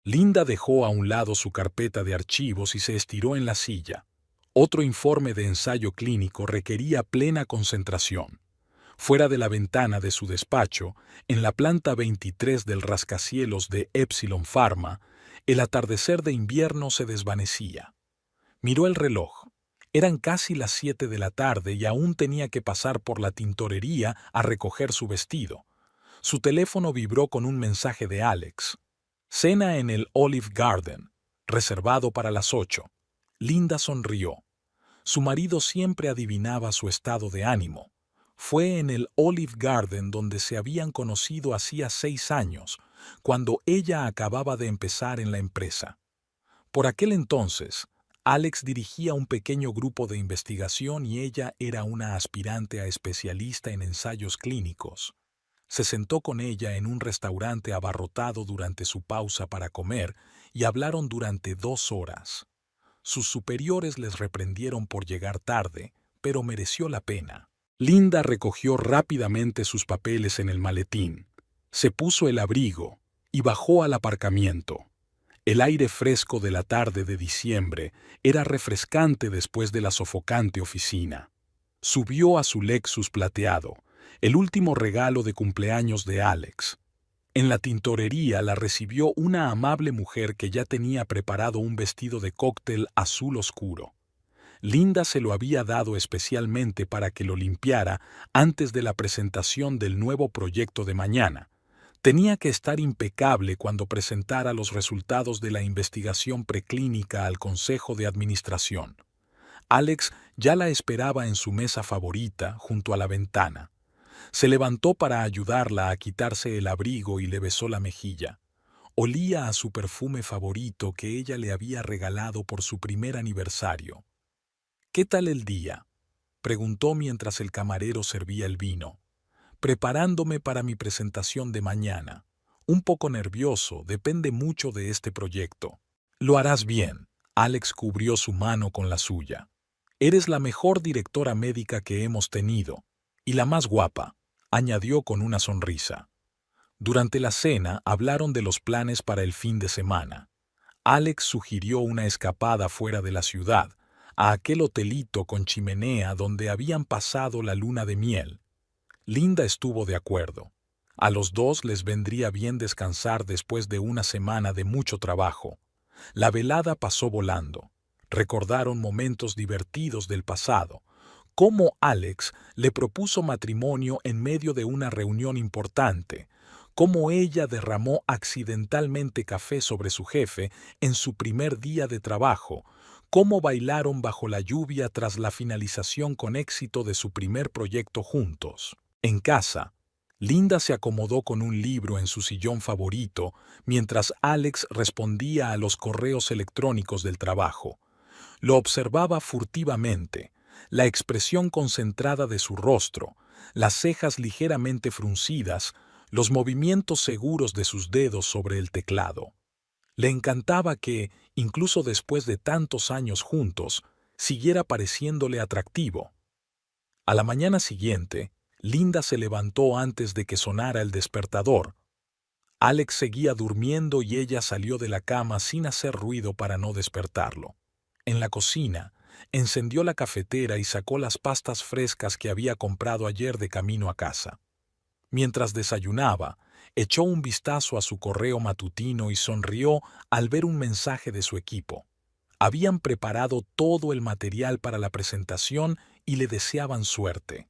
Linda dejó a un lado su carpeta de archivos y se estiró en la silla. Otro informe de ensayo clínico requería plena concentración. Fuera de la ventana de su despacho, en la planta 23 del rascacielos de Epsilon Pharma, el atardecer de invierno se desvanecía. Miró el reloj. Eran casi las 7 de la tarde y aún tenía que pasar por la tintorería a recoger su vestido. Su teléfono vibró con un mensaje de Alex. Cena en el Olive Garden, reservado para las 8. Linda sonrió. Su marido siempre adivinaba su estado de ánimo. Fue en el Olive Garden donde se habían conocido hacía 6 años, cuando ella acababa de empezar en la empresa. Por aquel entonces, Alex dirigía un pequeño grupo de investigación y ella era una aspirante a especialista en ensayos clínicos. Se sentó con ella en un restaurante abarrotado durante su pausa para comer y hablaron durante 2 horas. Sus superiores les reprendieron por llegar tarde, pero mereció la pena. Linda recogió rápidamente sus papeles en el maletín, se puso el abrigo y bajó al aparcamiento. El aire fresco de la tarde de diciembre era refrescante después de la sofocante oficina. Subió a su Lexus plateado, el último regalo de cumpleaños de Alex. En la tintorería la recibió una amable mujer que ya tenía preparado un vestido de cóctel azul oscuro. Linda se lo había dado especialmente para que lo limpiara antes de la presentación del nuevo proyecto de mañana. Tenía que estar impecable cuando presentara los resultados de la investigación preclínica al Consejo de Administración. Alex ya la esperaba en su mesa favorita, junto a la ventana. Se levantó para ayudarla a quitarse el abrigo y le besó la mejilla. Olía a su perfume favorito que ella le había regalado por su primer aniversario. «¿Qué tal el día?», preguntó mientras el camarero servía el vino. «Preparándome para mi presentación de mañana. Un poco nervioso, depende mucho de este proyecto». «Lo harás bien», Alex cubrió su mano con la suya. «Eres la mejor directora médica que hemos tenido, y la más guapa», añadió con una sonrisa. Durante la cena hablaron de los planes para el fin de semana. Alex sugirió una escapada fuera de la ciudad, a aquel hotelito con chimenea donde habían pasado la luna de miel. Linda estuvo de acuerdo. A los dos les vendría bien descansar después de una semana de mucho trabajo. La velada pasó volando. Recordaron momentos divertidos del pasado, cómo Alex le propuso matrimonio en medio de una reunión importante, cómo ella derramó accidentalmente café sobre su jefe en su primer día de trabajo, cómo bailaron bajo la lluvia tras la finalización con éxito de su primer proyecto juntos. En casa, Linda se acomodó con un libro en su sillón favorito mientras Alex respondía a los correos electrónicos del trabajo. Lo observaba furtivamente, la expresión concentrada de su rostro, las cejas ligeramente fruncidas, los movimientos seguros de sus dedos sobre el teclado. Le encantaba que, incluso después de tantos años juntos, siguiera pareciéndole atractivo. A la mañana siguiente, Linda se levantó antes de que sonara el despertador. Alex seguía durmiendo y ella salió de la cama sin hacer ruido para no despertarlo. En la cocina, encendió la cafetera y sacó las pastas frescas que había comprado ayer de camino a casa. Mientras desayunaba, echó un vistazo a su correo matutino y sonrió al ver un mensaje de su equipo. Habían preparado todo el material para la presentación y le deseaban suerte.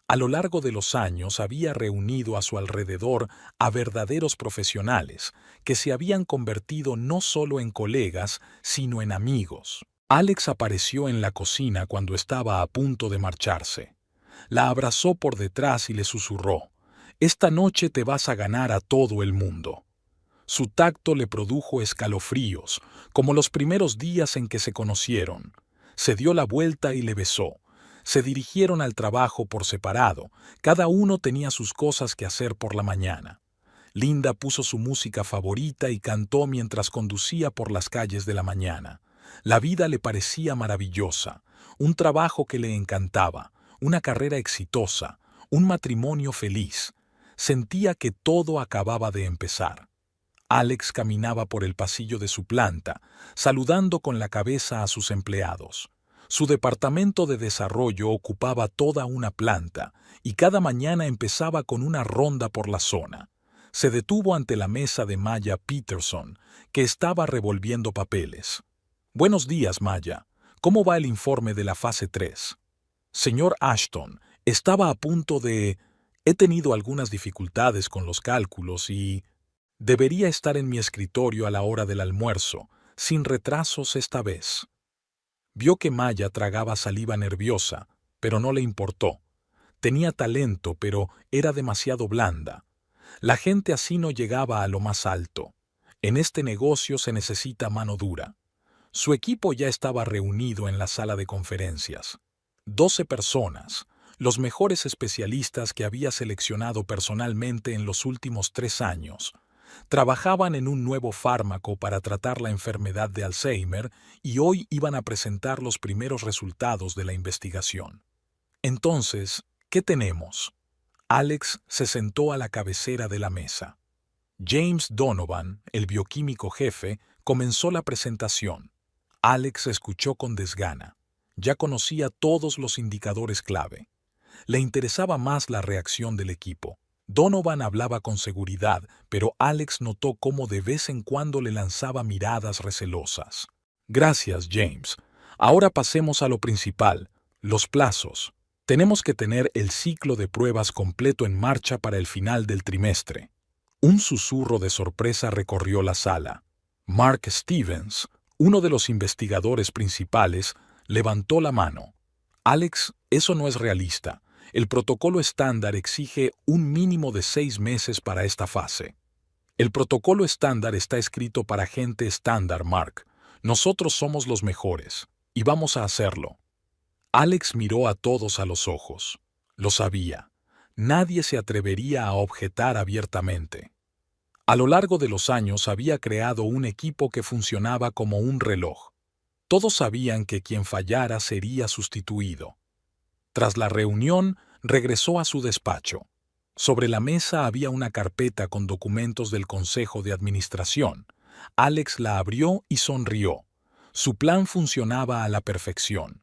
A lo largo de los años había reunido a su alrededor a verdaderos profesionales que se habían convertido no solo en colegas, sino en amigos. Alex apareció en la cocina cuando estaba a punto de marcharse. La abrazó por detrás y le susurró: «Esta noche te vas a ganar a todo el mundo». Su tacto le produjo escalofríos, como los primeros días en que se conocieron. Se dio la vuelta y le besó. Se dirigieron al trabajo por separado, cada uno tenía sus cosas que hacer por la mañana. Linda puso su música favorita y cantó mientras conducía por las calles de la mañana. La vida le parecía maravillosa, un trabajo que le encantaba, una carrera exitosa, un matrimonio feliz. Sentía que todo acababa de empezar. Alex caminaba por el pasillo de su planta, saludando con la cabeza a sus empleados. Su departamento de desarrollo ocupaba toda una planta y cada mañana empezaba con una ronda por la zona. Se detuvo ante la mesa de Maya Peterson, que estaba revolviendo papeles. «Buenos días, Maya. ¿Cómo va el informe de la fase 3? Señor Ashton, estaba a punto de... He tenido algunas dificultades con los cálculos y... Debería estar en mi escritorio a la hora del almuerzo, sin retrasos esta vez». Vio que Maya tragaba saliva nerviosa, pero no le importó. Tenía talento, pero era demasiado blanda. La gente así no llegaba a lo más alto. En este negocio se necesita mano dura. Su equipo ya estaba reunido en la sala de conferencias. 12 personas, los mejores especialistas que había seleccionado personalmente en los últimos 3 años. Trabajaban en un nuevo fármaco para tratar la enfermedad de Alzheimer y hoy iban a presentar los primeros resultados de la investigación. Entonces, ¿qué tenemos? Alex se sentó a la cabecera de la mesa. James Donovan, el bioquímico jefe, comenzó la presentación. Alex escuchó con desgana. Ya conocía todos los indicadores clave. Le interesaba más la reacción del equipo. Donovan hablaba con seguridad, pero Alex notó cómo de vez en cuando le lanzaba miradas recelosas. «Gracias, James. Ahora pasemos a lo principal, los plazos. Tenemos que tener el ciclo de pruebas completo en marcha para el final del trimestre». Un susurro de sorpresa recorrió la sala. Mark Stevens, uno de los investigadores principales, levantó la mano. «Alex, eso no es realista. El protocolo estándar exige un mínimo de 6 meses para esta fase». «El protocolo estándar está escrito para gente estándar, Mark. Nosotros somos los mejores, y vamos a hacerlo». Alex miró a todos a los ojos. Lo sabía. Nadie se atrevería a objetar abiertamente. A lo largo de los años había creado un equipo que funcionaba como un reloj. Todos sabían que quien fallara sería sustituido. Tras la reunión, regresó a su despacho. Sobre la mesa había una carpeta con documentos del Consejo de Administración. Alex la abrió y sonrió. Su plan funcionaba a la perfección.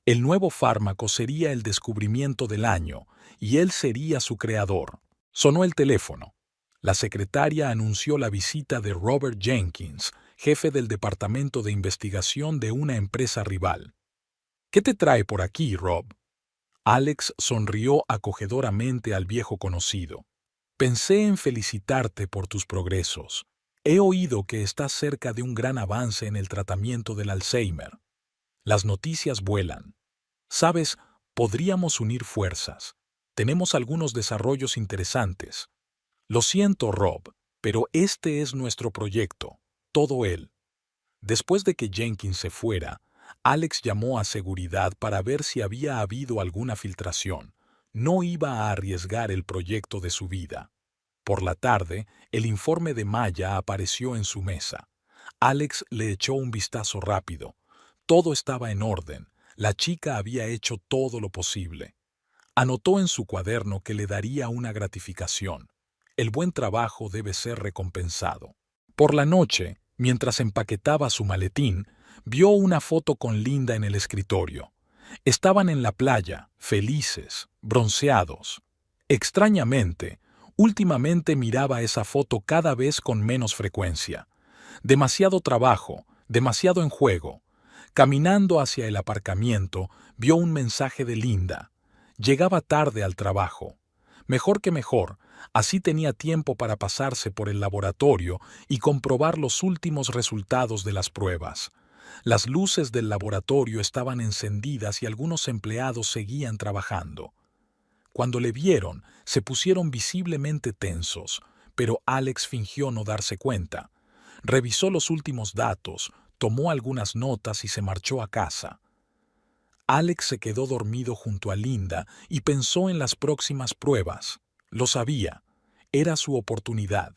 El nuevo fármaco sería el descubrimiento del año, y él sería su creador. Sonó el teléfono. La secretaria anunció la visita de Robert Jenkins, jefe del departamento de investigación de una empresa rival. «¿Qué te trae por aquí, Rob?» Alex sonrió acogedoramente al viejo conocido. «Pensé en felicitarte por tus progresos. He oído que estás cerca de un gran avance en el tratamiento del Alzheimer. Las noticias vuelan. Sabes, podríamos unir fuerzas. Tenemos algunos desarrollos interesantes. Lo siento, Rob, pero este es nuestro proyecto, todo él». Después de que Jenkins se fuera, Alex llamó a seguridad para ver si había habido alguna filtración. No iba a arriesgar el proyecto de su vida. Por la tarde, el informe de Maya apareció en su mesa. Alex le echó un vistazo rápido. Todo estaba en orden. La chica había hecho todo lo posible. Anotó en su cuaderno que le daría una gratificación. El buen trabajo debe ser recompensado. Por la noche, mientras empaquetaba su maletín, vio una foto con Linda en el escritorio. Estaban en la playa, felices, bronceados. Extrañamente, últimamente miraba esa foto cada vez con menos frecuencia. Demasiado trabajo, demasiado en juego. Caminando hacia el aparcamiento, vio un mensaje de Linda. Llegaba tarde al trabajo. Mejor que mejor, así tenía tiempo para pasarse por el laboratorio y comprobar los últimos resultados de las pruebas. Las luces del laboratorio estaban encendidas y algunos empleados seguían trabajando. Cuando le vieron, se pusieron visiblemente tensos, pero Alex fingió no darse cuenta. Revisó los últimos datos, tomó algunas notas y se marchó a casa. Alex se quedó dormido junto a Linda y pensó en las próximas pruebas. Lo sabía. Era su oportunidad.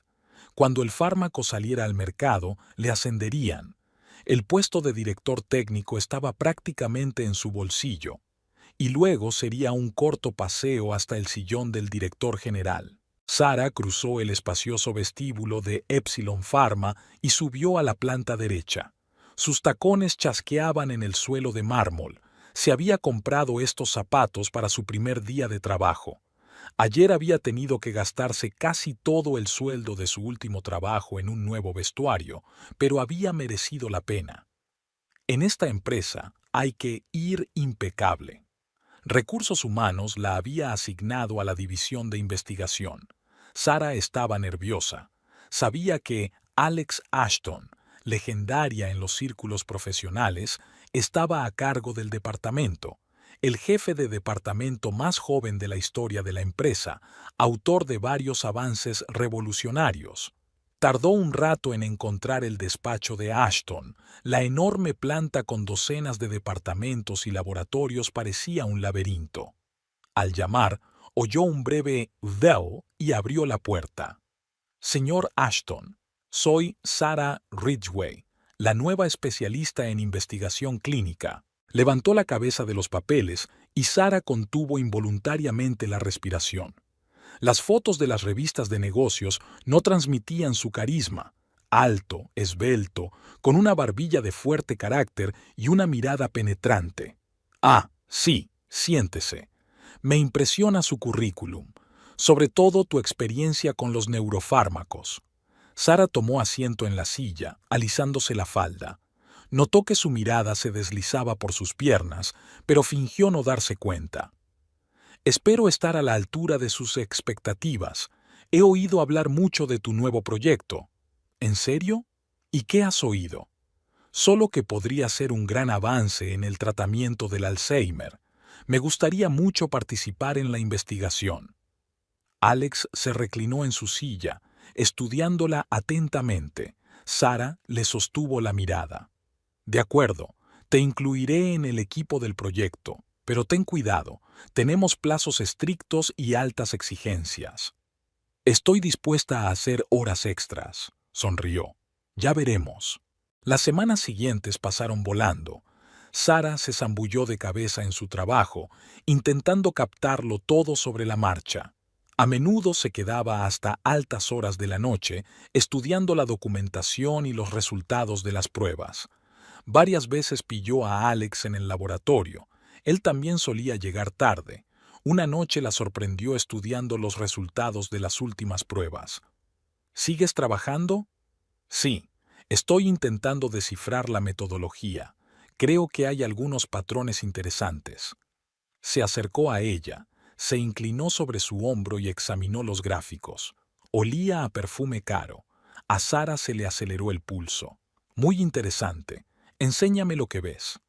Cuando el fármaco saliera al mercado, le ascenderían. El puesto de director técnico estaba prácticamente en su bolsillo. Y luego sería un corto paseo hasta el sillón del director general. Sara cruzó el espacioso vestíbulo de Epsilon Pharma y subió a la planta derecha. Sus tacones chasqueaban en el suelo de mármol. Se había comprado estos zapatos para su primer día de trabajo. Ayer había tenido que gastarse casi todo el sueldo de su último trabajo en un nuevo vestuario, pero había merecido la pena. En esta empresa hay que ir impecable. Recursos Humanos la había asignado a la división de investigación. Sara estaba nerviosa. Sabía que Alex Ashton, legendaria en los círculos profesionales, estaba a cargo del departamento, el jefe de departamento más joven de la historia de la empresa, autor de varios avances revolucionarios. Tardó un rato en encontrar el despacho de Ashton. La enorme planta con docenas de departamentos y laboratorios parecía un laberinto. Al llamar, oyó un breve "Bell" y abrió la puerta. Señor Ashton, soy Sara Ridgway, la nueva especialista en investigación clínica. Levantó la cabeza de los papeles y Sara contuvo involuntariamente la respiración. Las fotos de las revistas de negocios no transmitían su carisma. Alto, esbelto, con una barbilla de fuerte carácter y una mirada penetrante. Ah, sí, siéntese. Me impresiona su currículum, sobre todo tu experiencia con los neurofármacos. Sara tomó asiento en la silla, alisándose la falda. Notó que su mirada se deslizaba por sus piernas, pero fingió no darse cuenta. Espero estar a la altura de sus expectativas. He oído hablar mucho de tu nuevo proyecto. ¿En serio? ¿Y qué has oído? Solo que podría ser un gran avance en el tratamiento del Alzheimer. Me gustaría mucho participar en la investigación. Alex se reclinó en su silla, estudiándola atentamente. Sara le sostuvo la mirada. De acuerdo, te incluiré en el equipo del proyecto, pero ten cuidado, tenemos plazos estrictos y altas exigencias. Estoy dispuesta a hacer horas extras, sonrió. Ya veremos. Las semanas siguientes pasaron volando. Sara se zambulló de cabeza en su trabajo, intentando captarlo todo sobre la marcha. A menudo se quedaba hasta altas horas de la noche estudiando la documentación y los resultados de las pruebas. Varias veces pilló a Alex en el laboratorio. Él también solía llegar tarde. Una noche la sorprendió estudiando los resultados de las últimas pruebas. ¿Sigues trabajando? Sí, estoy intentando descifrar la metodología. Creo que hay algunos patrones interesantes. Se acercó a ella, se inclinó sobre su hombro y examinó los gráficos. Olía a perfume caro. A Sara se le aceleró el pulso. Muy interesante. Enséñame lo que ves.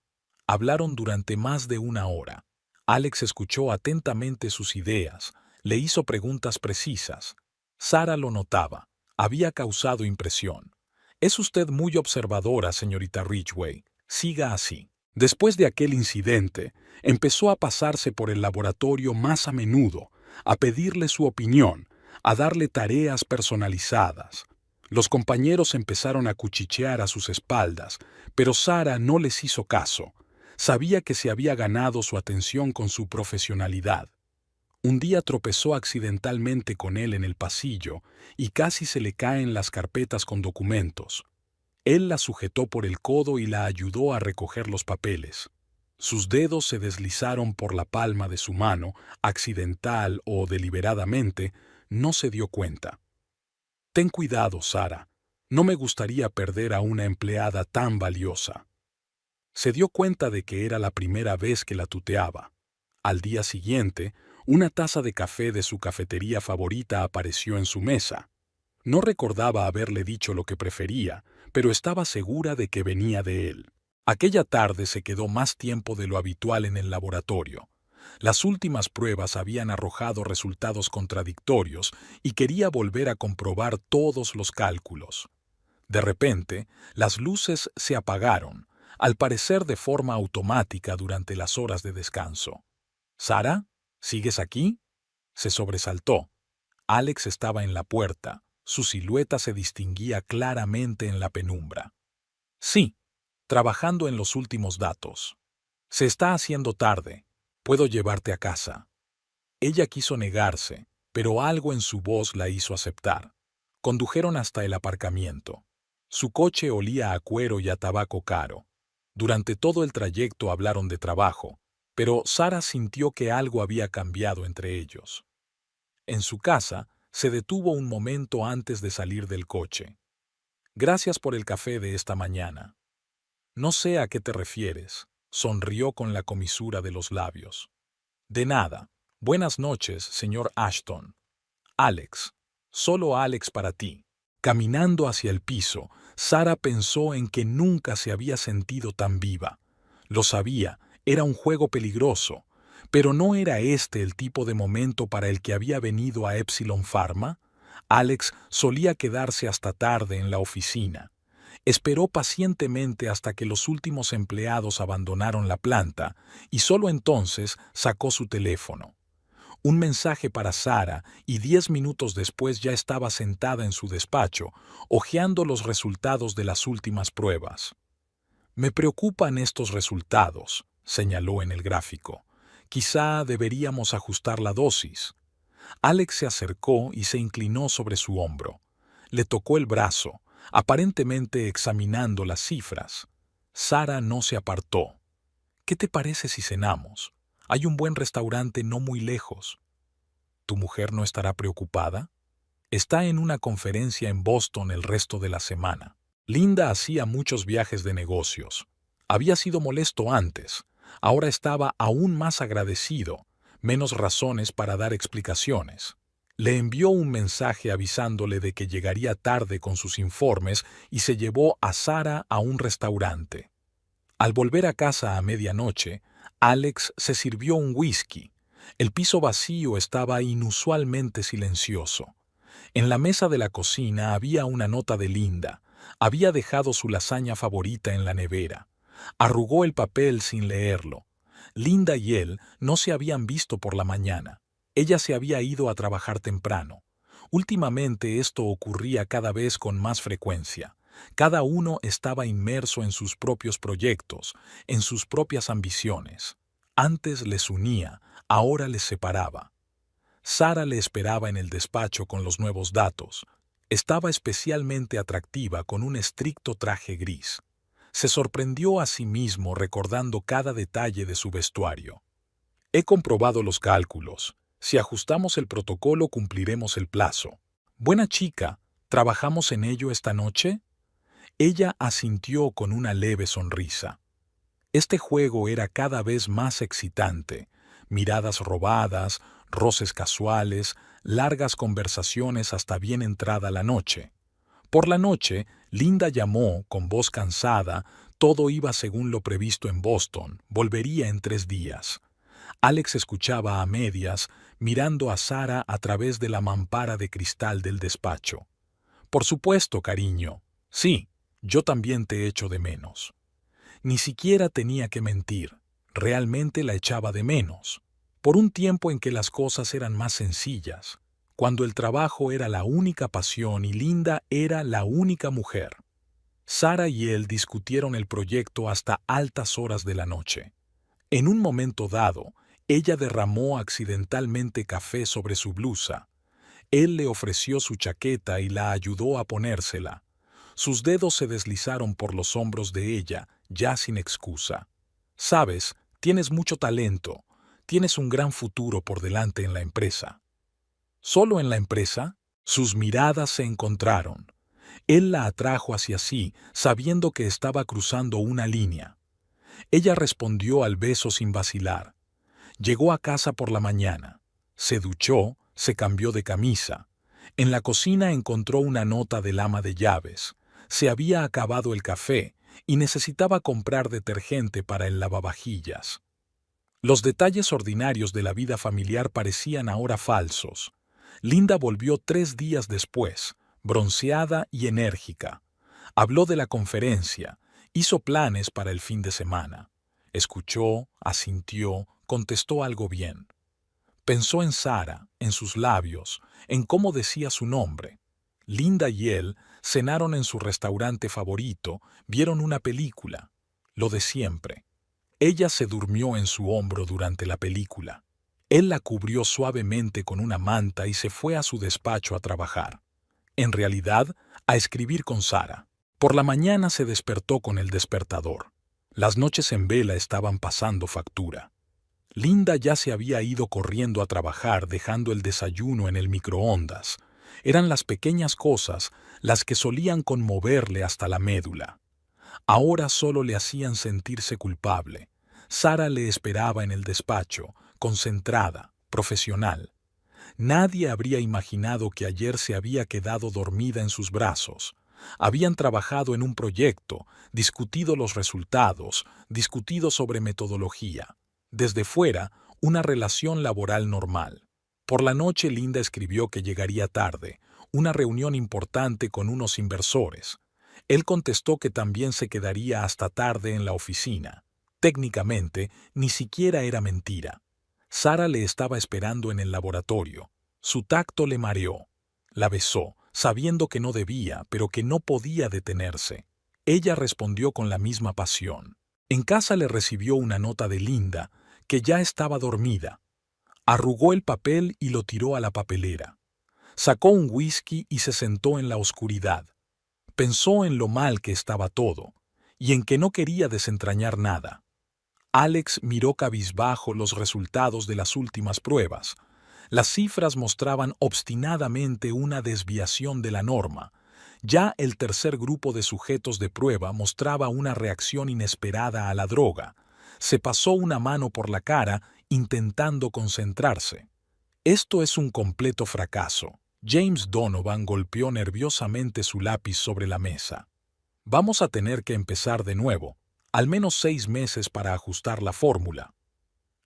Hablaron durante más de una hora. Alex escuchó atentamente sus ideas, le hizo preguntas precisas. Sara lo notaba. Había causado impresión. Es usted muy observadora, señorita Ridgway. Siga así. Después de aquel incidente, empezó a pasarse por el laboratorio más a menudo, a pedirle su opinión, a darle tareas personalizadas. Los compañeros empezaron a cuchichear a sus espaldas, pero Sara no les hizo caso. Sabía que se había ganado su atención con su profesionalidad. Un día tropezó accidentalmente con él en el pasillo y casi se le caen las carpetas con documentos. Él la sujetó por el codo y la ayudó a recoger los papeles. Sus dedos se deslizaron por la palma de su mano, accidental o deliberadamente, no se dio cuenta. Ten cuidado, Sara. No me gustaría perder a una empleada tan valiosa. Se dio cuenta de que era la primera vez que la tuteaba. Al día siguiente, una taza de café de su cafetería favorita apareció en su mesa. No recordaba haberle dicho lo que prefería, pero estaba segura de que venía de él. Aquella tarde se quedó más tiempo de lo habitual en el laboratorio. Las últimas pruebas habían arrojado resultados contradictorios y quería volver a comprobar todos los cálculos. De repente, las luces se apagaron, al parecer de forma automática durante las horas de descanso. «¿Sara? ¿Sigues aquí?» Se sobresaltó. Alex estaba en la puerta. Su silueta se distinguía claramente en la penumbra. «Sí, trabajando en los últimos datos. Se está haciendo tarde. Puedo llevarte a casa». Ella quiso negarse, pero algo en su voz la hizo aceptar. Condujeron hasta el aparcamiento. Su coche olía a cuero y a tabaco caro. Durante todo el trayecto hablaron de trabajo, pero Sara sintió que algo había cambiado entre ellos. En su casa, se detuvo un momento antes de salir del coche. Gracias por el café de esta mañana. No sé a qué te refieres, sonrió con la comisura de los labios. De nada. Buenas noches, señor Ashton. Alex. Solo Alex para ti. Caminando hacia el piso, Sara pensó en que nunca se había sentido tan viva. Lo sabía, era un juego peligroso, pero ¿no era este el tipo de momento para el que había venido a Epsilon Pharma? Alex solía quedarse hasta tarde en la oficina. Esperó pacientemente hasta que los últimos empleados abandonaron la planta y solo entonces sacó su teléfono. Un mensaje para Sara y 10 minutos después ya estaba sentada en su despacho, hojeando los resultados de las últimas pruebas. Me preocupan estos resultados, señaló en el gráfico. Quizá deberíamos ajustar la dosis. Alex se acercó y se inclinó sobre su hombro. Le tocó el brazo, aparentemente examinando las cifras. Sara no se apartó. ¿Qué te parece si cenamos? Hay un buen restaurante no muy lejos. ¿Tu mujer no estará preocupada? Está en una conferencia en Boston el resto de la semana. Linda hacía muchos viajes de negocios. Había sido molesto antes. Ahora estaba aún más agradecido, menos razones para dar explicaciones. Le envió un mensaje avisándole de que llegaría tarde con sus informes y se llevó a Sara a un restaurante. Al volver a casa a medianoche, Alex se sirvió un whisky. El piso vacío estaba inusualmente silencioso. En la mesa de la cocina había una nota de Linda. Había dejado su lasaña favorita en la nevera. Arrugó el papel sin leerlo. Linda y él no se habían visto por la mañana. Ella se había ido a trabajar temprano. Últimamente esto ocurría cada vez con más frecuencia. Cada uno estaba inmerso en sus propios proyectos, en sus propias ambiciones. Antes les unía, ahora les separaba. Sara le esperaba en el despacho con los nuevos datos. Estaba especialmente atractiva con un estricto traje gris. Se sorprendió a sí mismo recordando cada detalle de su vestuario. He comprobado los cálculos. Si ajustamos el protocolo cumpliremos el plazo. Buena chica, ¿trabajamos en ello esta noche? Ella asintió con una leve sonrisa. Este juego era cada vez más excitante. Miradas robadas, roces casuales, largas conversaciones hasta bien entrada la noche. Por la noche, Linda llamó, con voz cansada, todo iba según lo previsto en Boston, volvería en 3 días. Alex escuchaba a medias, mirando a Sara a través de la mampara de cristal del despacho. Por supuesto, cariño. Sí, yo también te echo de menos. Ni siquiera tenía que mentir, realmente la echaba de menos. Por un tiempo en que las cosas eran más sencillas, cuando el trabajo era la única pasión y Linda era la única mujer. Sara y él discutieron el proyecto hasta altas horas de la noche. En un momento dado, ella derramó accidentalmente café sobre su blusa. Él le ofreció su chaqueta y la ayudó a ponérsela. Sus dedos se deslizaron por los hombros de ella, ya sin excusa. Sabes, tienes mucho talento, tienes un gran futuro por delante en la empresa. ¿Solo en la empresa? Sus miradas se encontraron. Él la atrajo hacia sí, sabiendo que estaba cruzando una línea. Ella respondió al beso sin vacilar. Llegó a casa por la mañana. Se duchó, se cambió de camisa. En la cocina encontró una nota del ama de llaves. Se había acabado el café y necesitaba comprar detergente para el lavavajillas. Los detalles ordinarios de la vida familiar parecían ahora falsos. Linda volvió 3 días después, bronceada y enérgica. Habló de la conferencia, hizo planes para el fin de semana. Escuchó, asintió, contestó algo bien. Pensó en Sara, en sus labios, en cómo decía su nombre. Linda y él cenaron en su restaurante favorito, vieron una película, lo de siempre. Ella se durmió en su hombro durante la película. Él la cubrió suavemente con una manta y se fue a su despacho a trabajar. En realidad, a escribir con Sara. Por la mañana se despertó con el despertador. Las noches en vela estaban pasando factura. Linda ya se había ido corriendo a trabajar dejando el desayuno en el microondas. Eran las pequeñas cosas las que solían conmoverle hasta la médula. Ahora solo le hacían sentirse culpable. Sara le esperaba en el despacho, concentrada, profesional. Nadie habría imaginado que ayer se había quedado dormida en sus brazos. Habían trabajado en un proyecto, discutido los resultados, discutido sobre metodología. Desde fuera, una relación laboral normal. Por la noche Linda escribió que llegaría tarde, una reunión importante con unos inversores. Él contestó que también se quedaría hasta tarde en la oficina. Técnicamente, ni siquiera era mentira. Sara le estaba esperando en el laboratorio. Su tacto le mareó. La besó, sabiendo que no debía, pero que no podía detenerse. Ella respondió con la misma pasión. En casa le recibió una nota de Linda, que ya estaba dormida. Arrugó el papel y lo tiró a la papelera. Sacó un whisky y se sentó en la oscuridad. Pensó en lo mal que estaba todo, y en que no quería desentrañar nada. Alex miró cabizbajo los resultados de las últimas pruebas. Las cifras mostraban obstinadamente una desviación de la norma. Ya el tercer grupo de sujetos de prueba mostraba una reacción inesperada a la droga. Se pasó una mano por la cara intentando concentrarse. Esto es un completo fracaso. James Donovan golpeó nerviosamente su lápiz sobre la mesa. Vamos a tener que empezar de nuevo. Al menos 6 meses para ajustar la fórmula.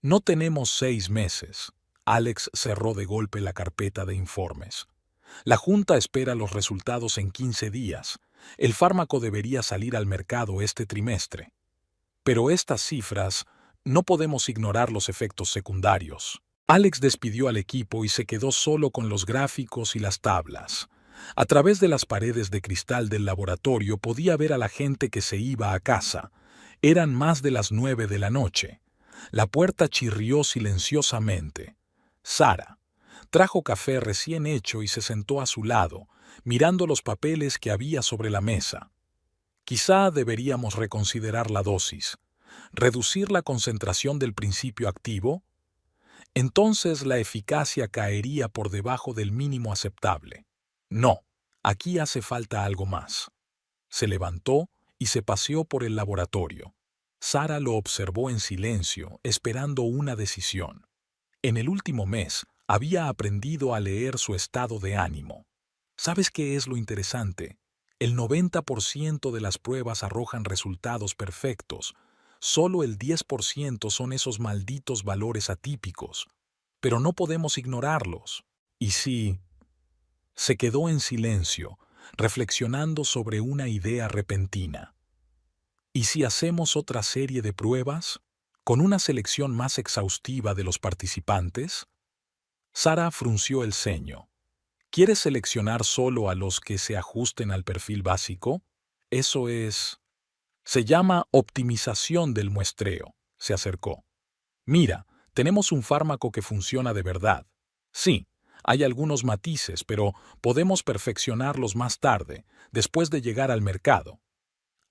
No tenemos 6 meses. Alex cerró de golpe la carpeta de informes. La Junta espera los resultados en 15 días. El fármaco debería salir al mercado este trimestre. Pero estas cifras, no podemos ignorar los efectos secundarios. Alex despidió al equipo y se quedó solo con los gráficos y las tablas. A través de las paredes de cristal del laboratorio podía ver a la gente que se iba a casa. Eran más de las 9 de la noche. La puerta chirrió silenciosamente. Sara trajo café recién hecho y se sentó a su lado, mirando los papeles que había sobre la mesa. Quizá deberíamos reconsiderar la dosis, reducir la concentración del principio activo. Entonces la eficacia caería por debajo del mínimo aceptable. No, aquí hace falta algo más. Se levantó y se paseó por el laboratorio. Sara lo observó en silencio, esperando una decisión. En el último mes, había aprendido a leer su estado de ánimo. ¿Sabes qué es lo interesante? El 90% de las pruebas arrojan resultados perfectos. Solo el 10% son esos malditos valores atípicos. Pero no podemos ignorarlos. Y sí, se quedó en silencio, reflexionando sobre una idea repentina. ¿Y si hacemos otra serie de pruebas, con una selección más exhaustiva de los participantes? Sara frunció el ceño. ¿Quieres seleccionar solo a los que se ajusten al perfil básico? Eso es... Se llama optimización del muestreo. Se acercó. Mira, tenemos un fármaco que funciona de verdad. Sí, hay algunos matices, pero podemos perfeccionarlos más tarde, después de llegar al mercado.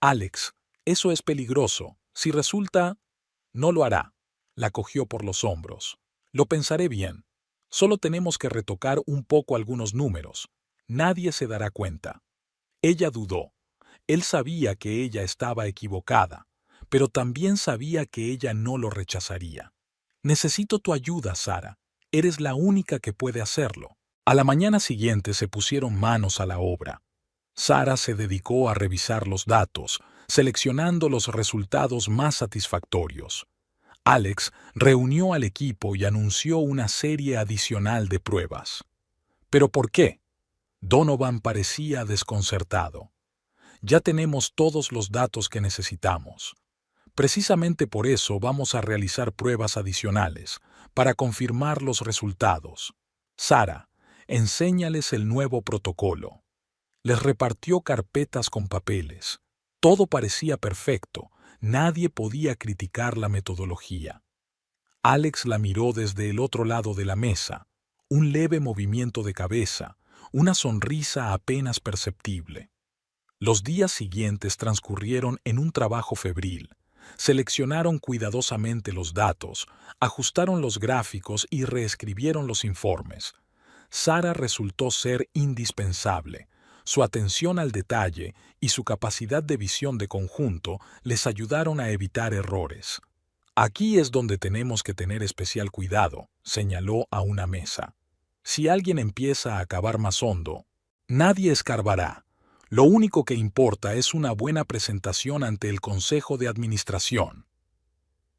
Alex, eso es peligroso. Si resulta... No lo hará. La cogió por los hombros. Lo pensaré bien. Solo tenemos que retocar un poco algunos números. Nadie se dará cuenta. Ella dudó. Él sabía que ella estaba equivocada, pero también sabía que ella no lo rechazaría. Necesito tu ayuda, Sara. Eres la única que puede hacerlo. A la mañana siguiente se pusieron manos a la obra. Sara se dedicó a revisar los datos, seleccionando los resultados más satisfactorios. Alex reunió al equipo y anunció una serie adicional de pruebas. ¿Pero por qué? Donovan parecía desconcertado. Ya tenemos todos los datos que necesitamos. Precisamente por eso vamos a realizar pruebas adicionales, para confirmar los resultados. Sara, enséñales el nuevo protocolo. Les repartió carpetas con papeles. Todo parecía perfecto. Nadie podía criticar la metodología. Alex la miró desde el otro lado de la mesa. Un leve movimiento de cabeza, una sonrisa apenas perceptible. Los días siguientes transcurrieron en un trabajo febril. Seleccionaron cuidadosamente los datos, ajustaron los gráficos y reescribieron los informes. Sara resultó ser indispensable. Su atención al detalle y su capacidad de visión de conjunto les ayudaron a evitar errores. Aquí es donde tenemos que tener especial cuidado, señaló a una mesa. Si alguien empieza a cavar más hondo, nadie escarbará. Lo único que importa es una buena presentación ante el Consejo de Administración.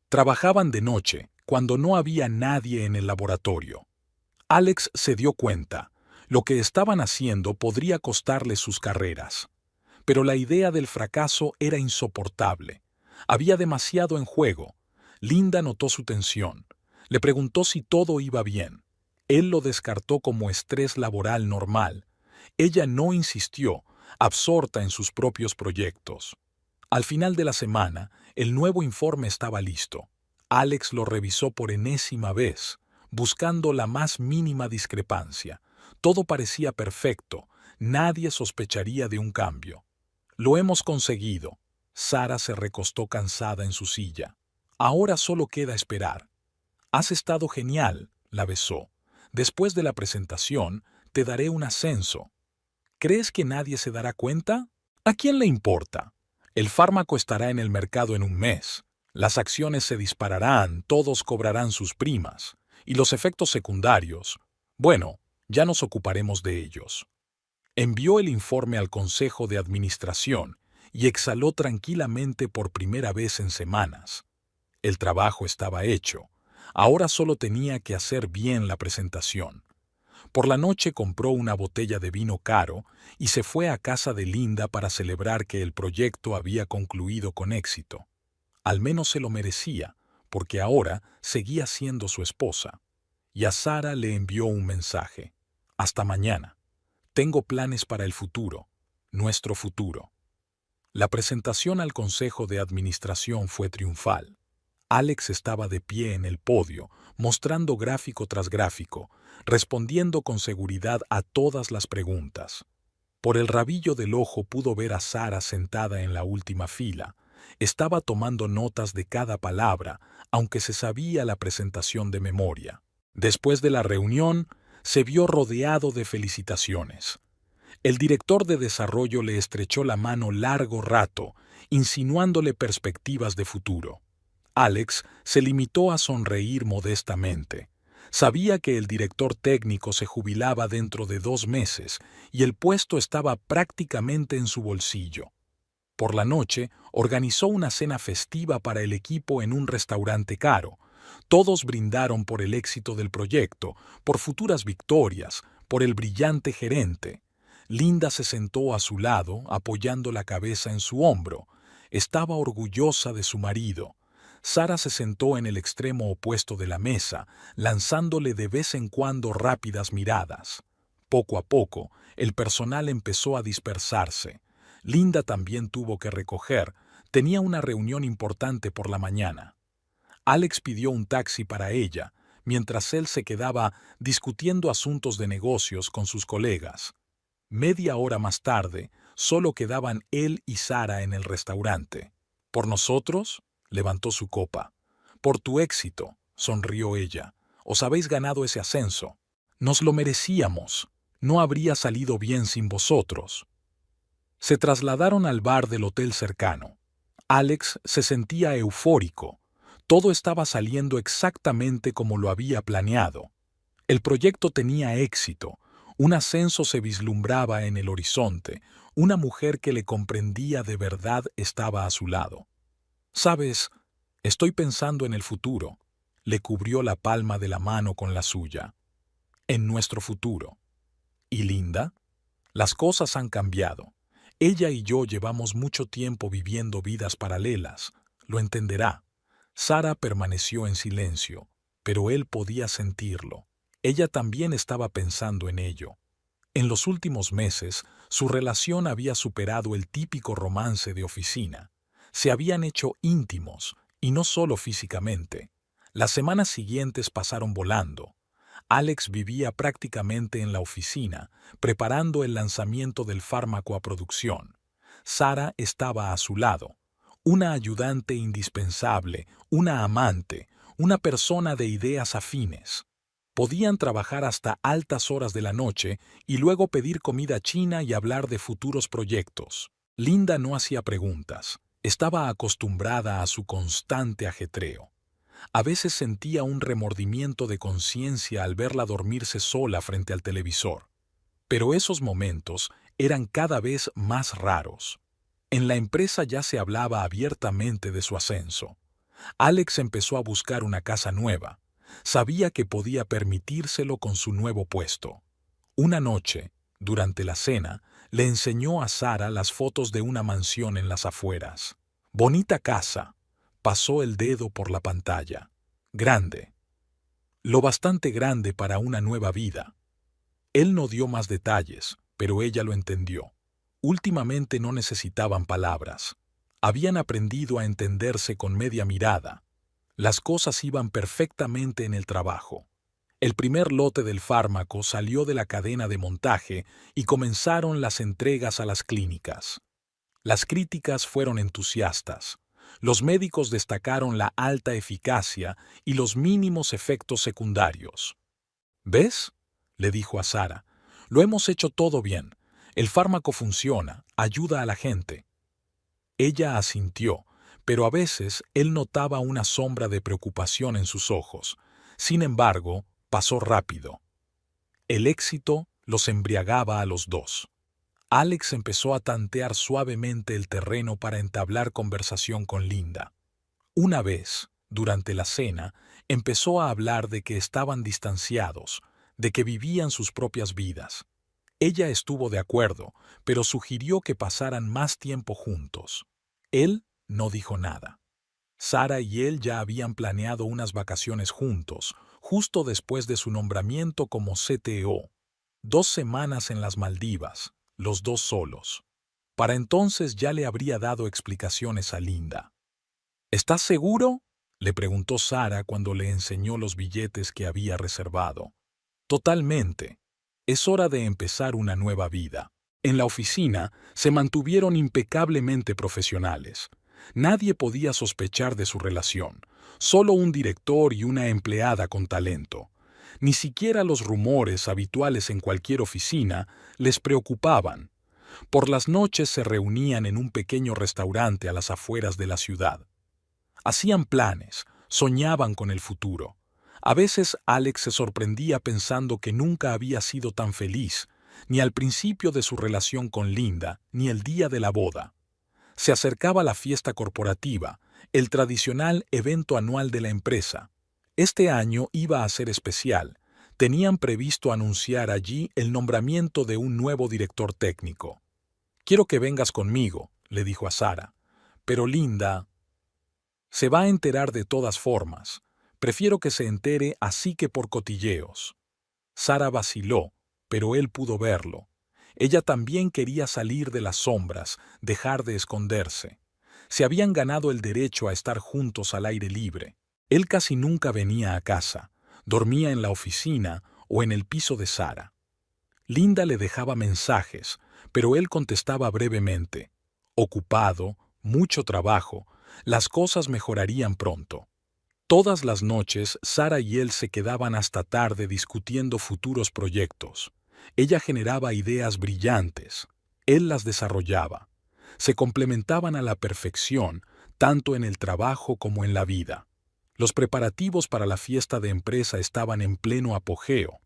Trabajaban de noche, cuando no había nadie en el laboratorio. Alex se dio cuenta. Lo que estaban haciendo podría costarles sus carreras. Pero la idea del fracaso era insoportable. Había demasiado en juego. Linda notó su tensión. Le preguntó si todo iba bien. Él lo descartó como estrés laboral normal. Ella no insistió, absorta en sus propios proyectos. Al final de la semana, el nuevo informe estaba listo. Alex lo revisó por enésima vez, buscando la más mínima discrepancia. Todo parecía perfecto, nadie sospecharía de un cambio. Lo hemos conseguido. Sara se recostó cansada en su silla. Ahora solo queda esperar. Has estado genial, la besó. Después de la presentación, te daré un ascenso. ¿Crees que nadie se dará cuenta? ¿A quién le importa? El fármaco estará en el mercado en un mes. Las acciones se dispararán, todos cobrarán sus primas. Y los efectos secundarios, bueno, ya nos ocuparemos de ellos. Envió el informe al Consejo de Administración y exhaló tranquilamente por primera vez en semanas. El trabajo estaba hecho. Ahora solo tenía que hacer bien la presentación. Por la noche compró una botella de vino caro y se fue a casa de Linda para celebrar que el proyecto había concluido con éxito. Al menos se lo merecía, porque ahora seguía siendo su esposa. Y a Sara le envió un mensaje. Hasta mañana. Tengo planes para el futuro, nuestro futuro. La presentación al Consejo de Administración fue triunfal. Alex estaba de pie en el podio, mostrando gráfico tras gráfico, respondiendo con seguridad a todas las preguntas. Por el rabillo del ojo pudo ver a Sara sentada en la última fila. Estaba tomando notas de cada palabra, aunque se sabía la presentación de memoria. Después de la reunión, se vio rodeado de felicitaciones. El director de desarrollo le estrechó la mano largo rato, insinuándole perspectivas de futuro. Alex se limitó a sonreír modestamente. Sabía que el director técnico se jubilaba dentro de 2 meses y el puesto estaba prácticamente en su bolsillo. Por la noche, organizó una cena festiva para el equipo en un restaurante caro. Todos brindaron por el éxito del proyecto, por futuras victorias, por el brillante gerente. Linda se sentó a su lado, apoyando la cabeza en su hombro. Estaba orgullosa de su marido. Sara se sentó en el extremo opuesto de la mesa, lanzándole de vez en cuando rápidas miradas. Poco a poco, el personal empezó a dispersarse. Linda también tuvo que recoger. Tenía una reunión importante por la mañana. Alex pidió un taxi para ella, mientras él se quedaba discutiendo asuntos de negocios con sus colegas. Media hora más tarde, solo quedaban él y Sara en el restaurante. ¿Por nosotros? Levantó su copa. Por tu éxito, sonrió ella. Os habéis ganado ese ascenso. Nos lo merecíamos. No habría salido bien sin vosotros. Se trasladaron al bar del hotel cercano. Alex se sentía eufórico. Todo estaba saliendo exactamente como lo había planeado. El proyecto tenía éxito. Un ascenso se vislumbraba en el horizonte. Una mujer que le comprendía de verdad estaba a su lado. «Sabes, estoy pensando en el futuro». Le cubrió la palma de la mano con la suya. «En nuestro futuro». ¿Y Linda? Las cosas han cambiado. Ella y yo llevamos mucho tiempo viviendo vidas paralelas. Lo entenderá. Sara permaneció en silencio, pero él podía sentirlo. Ella también estaba pensando en ello. En los últimos meses, su relación había superado el típico romance de oficina. Se habían hecho íntimos, y no solo físicamente. Las semanas siguientes pasaron volando. Alex vivía prácticamente en la oficina, preparando el lanzamiento del fármaco a producción. Sara estaba a su lado, una ayudante indispensable, una amante, una persona de ideas afines. Podían trabajar hasta altas horas de la noche y luego pedir comida china y hablar de futuros proyectos. Linda no hacía preguntas, estaba acostumbrada a su constante ajetreo. A veces sentía un remordimiento de conciencia al verla dormirse sola frente al televisor. Pero esos momentos eran cada vez más raros. En la empresa ya se hablaba abiertamente de su ascenso. Alex empezó a buscar una casa nueva. Sabía que podía permitírselo con su nuevo puesto. Una noche, durante la cena, le enseñó a Sara las fotos de una mansión en las afueras. Bonita casa. Pasó el dedo por la pantalla. Grande. Lo bastante grande para una nueva vida. Él no dio más detalles, pero ella lo entendió. Últimamente no necesitaban palabras. Habían aprendido a entenderse con media mirada. Las cosas iban perfectamente en el trabajo. El primer lote del fármaco salió de la cadena de montaje y comenzaron las entregas a las clínicas. Las críticas fueron entusiastas. Los médicos destacaron la alta eficacia y los mínimos efectos secundarios. ¿Ves?, le dijo a Sara. Lo hemos hecho todo bien. El fármaco funciona, ayuda a la gente. Ella asintió, pero a veces él notaba una sombra de preocupación en sus ojos. Sin embargo, pasó rápido. El éxito los embriagaba a los dos. Alex empezó a tantear suavemente el terreno para entablar conversación con Linda. Una vez, durante la cena, empezó a hablar de que estaban distanciados, de que vivían sus propias vidas. Ella estuvo de acuerdo, pero sugirió que pasaran más tiempo juntos. Él no dijo nada. Sara y él ya habían planeado unas vacaciones juntos, justo después de su nombramiento como CTO. 2 semanas en las Maldivas, los dos solos. Para entonces ya le habría dado explicaciones a Linda. ¿Estás seguro?, le preguntó Sara cuando le enseñó los billetes que había reservado. Totalmente. Es hora de empezar una nueva vida. En la oficina se mantuvieron impecablemente profesionales. Nadie podía sospechar de su relación, solo un director y una empleada con talento. Ni siquiera los rumores habituales en cualquier oficina les preocupaban. Por las noches se reunían en un pequeño restaurante a las afueras de la ciudad. Hacían planes, soñaban con el futuro. A veces Alex se sorprendía pensando que nunca había sido tan feliz, ni al principio de su relación con Linda, ni el día de la boda. Se acercaba la fiesta corporativa, el tradicional evento anual de la empresa. Este año iba a ser especial. Tenían previsto anunciar allí el nombramiento de un nuevo director técnico. «Quiero que vengas conmigo», le dijo a Sara. «Pero Linda se va a enterar de todas formas. Prefiero que se entere así que por cotilleos». Sara vaciló, pero él pudo verlo. Ella también quería salir de las sombras, dejar de esconderse. Se habían ganado el derecho a estar juntos al aire libre. Él casi nunca venía a casa, dormía en la oficina o en el piso de Sara. Linda le dejaba mensajes, pero él contestaba brevemente. Ocupado, mucho trabajo, las cosas mejorarían pronto. Todas las noches, Sara y él se quedaban hasta tarde discutiendo futuros proyectos. Ella generaba ideas brillantes. Él las desarrollaba. Se complementaban a la perfección, tanto en el trabajo como en la vida. Los preparativos para la fiesta de empresa estaban en pleno apogeo.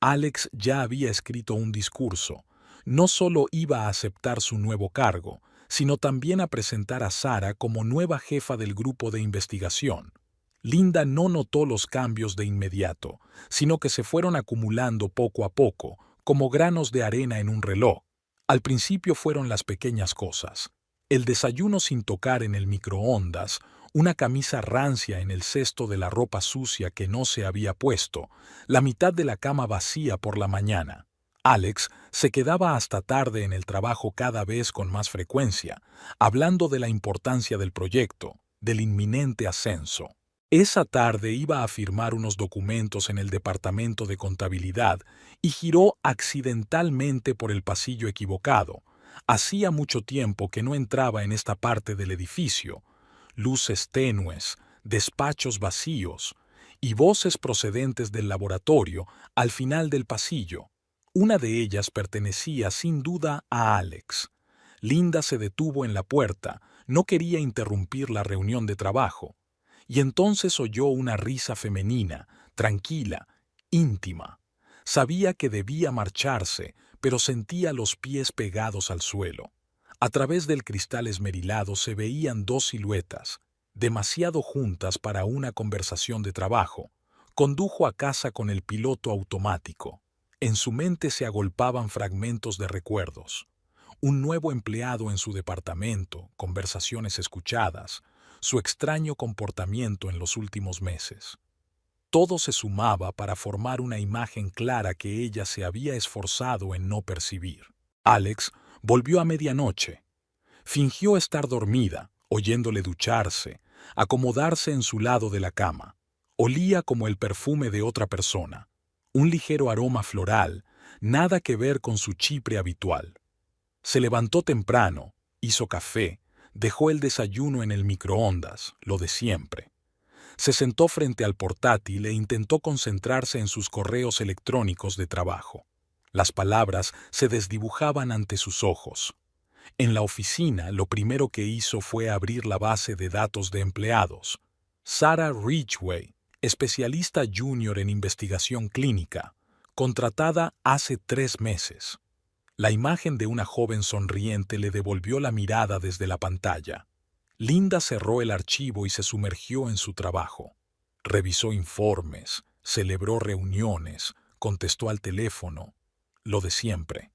Alex ya había escrito un discurso. No solo iba a aceptar su nuevo cargo, sino también a presentar a Sara como nueva jefa del grupo de investigación. Linda no notó los cambios de inmediato, sino que se fueron acumulando poco a poco, como granos de arena en un reloj. Al principio fueron las pequeñas cosas. El desayuno sin tocar en el microondas, una camisa rancia en el cesto de la ropa sucia que no se había puesto, la mitad de la cama vacía por la mañana. Alex se quedaba hasta tarde en el trabajo cada vez con más frecuencia, hablando de la importancia del proyecto, del inminente ascenso. Esa tarde iba a firmar unos documentos en el departamento de contabilidad y giró accidentalmente por el pasillo equivocado. Hacía mucho tiempo que no entraba en esta parte del edificio. Luces tenues, despachos vacíos y voces procedentes del laboratorio al final del pasillo. Una de ellas pertenecía sin duda a Alex. Linda se detuvo en la puerta, no quería interrumpir la reunión de trabajo. Y entonces oyó una risa femenina, tranquila, íntima. Sabía que debía marcharse, pero sentía los pies pegados al suelo. A través del cristal esmerilado se veían dos siluetas, demasiado juntas para una conversación de trabajo. Condujo a casa con el piloto automático. En su mente se agolpaban fragmentos de recuerdos. Un nuevo empleado en su departamento, conversaciones escuchadas, su extraño comportamiento en los últimos meses. Todo se sumaba para formar una imagen clara que ella se había esforzado en no percibir. Alex volvió a medianoche. Fingió estar dormida, oyéndole ducharse, acomodarse en su lado de la cama. Olía como el perfume de otra persona, un ligero aroma floral, nada que ver con su chipre habitual. Se levantó temprano, hizo café, dejó el desayuno en el microondas, lo de siempre. Se sentó frente al portátil e intentó concentrarse en sus correos electrónicos de trabajo. Las palabras se desdibujaban ante sus ojos. En la oficina, lo primero que hizo fue abrir la base de datos de empleados. Sarah Ridgway, especialista junior en investigación clínica, contratada hace 3 meses. La imagen de una joven sonriente le devolvió la mirada desde la pantalla. Linda cerró el archivo y se sumergió en su trabajo. Revisó informes, celebró reuniones, contestó al teléfono, lo de siempre.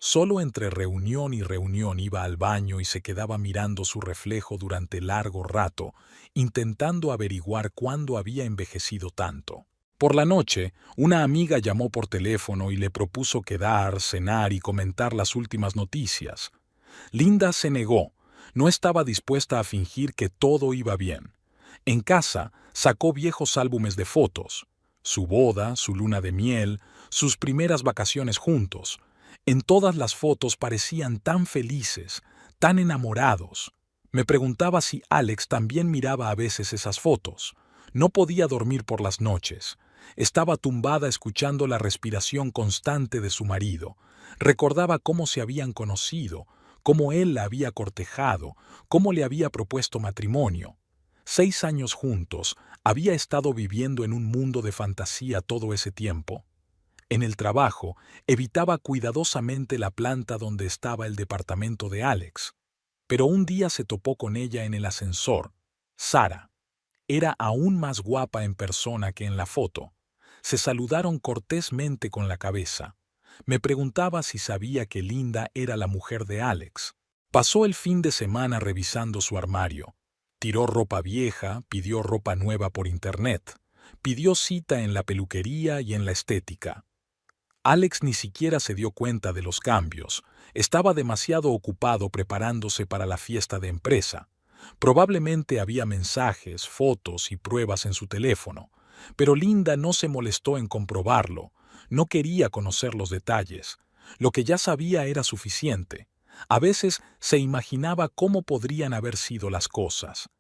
Solo entre reunión y reunión iba al baño y se quedaba mirando su reflejo durante largo rato, intentando averiguar cuándo había envejecido tanto. Por la noche, una amiga llamó por teléfono y le propuso quedar, cenar y comentar las últimas noticias. Linda se negó, no estaba dispuesta a fingir que todo iba bien. En casa, sacó viejos álbumes de fotos, su boda, su luna de miel, sus primeras vacaciones juntos. En todas las fotos parecían tan felices, tan enamorados. Me preguntaba si Alex también miraba a veces esas fotos. No podía dormir por las noches. Estaba tumbada escuchando la respiración constante de su marido. Recordaba cómo se habían conocido, cómo él la había cortejado, cómo le había propuesto matrimonio. 6 años juntos, había estado viviendo en un mundo de fantasía todo ese tiempo. En el trabajo, evitaba cuidadosamente la planta donde estaba el departamento de Alex. Pero un día se topó con ella en el ascensor. Sarah. Era aún más guapa en persona que en la foto. Se saludaron cortésmente con la cabeza. Me preguntaba si sabía que Linda era la mujer de Alex. Pasó el fin de semana revisando su armario. Tiró ropa vieja, pidió ropa nueva por internet. Pidió cita en la peluquería y en la estética. Alex ni siquiera se dio cuenta de los cambios. Estaba demasiado ocupado preparándose para la fiesta de empresa. Probablemente había mensajes, fotos y pruebas en su teléfono, pero Linda no se molestó en comprobarlo. No quería conocer los detalles. Lo que ya sabía era suficiente. A veces se imaginaba cómo podrían haber sido las cosas.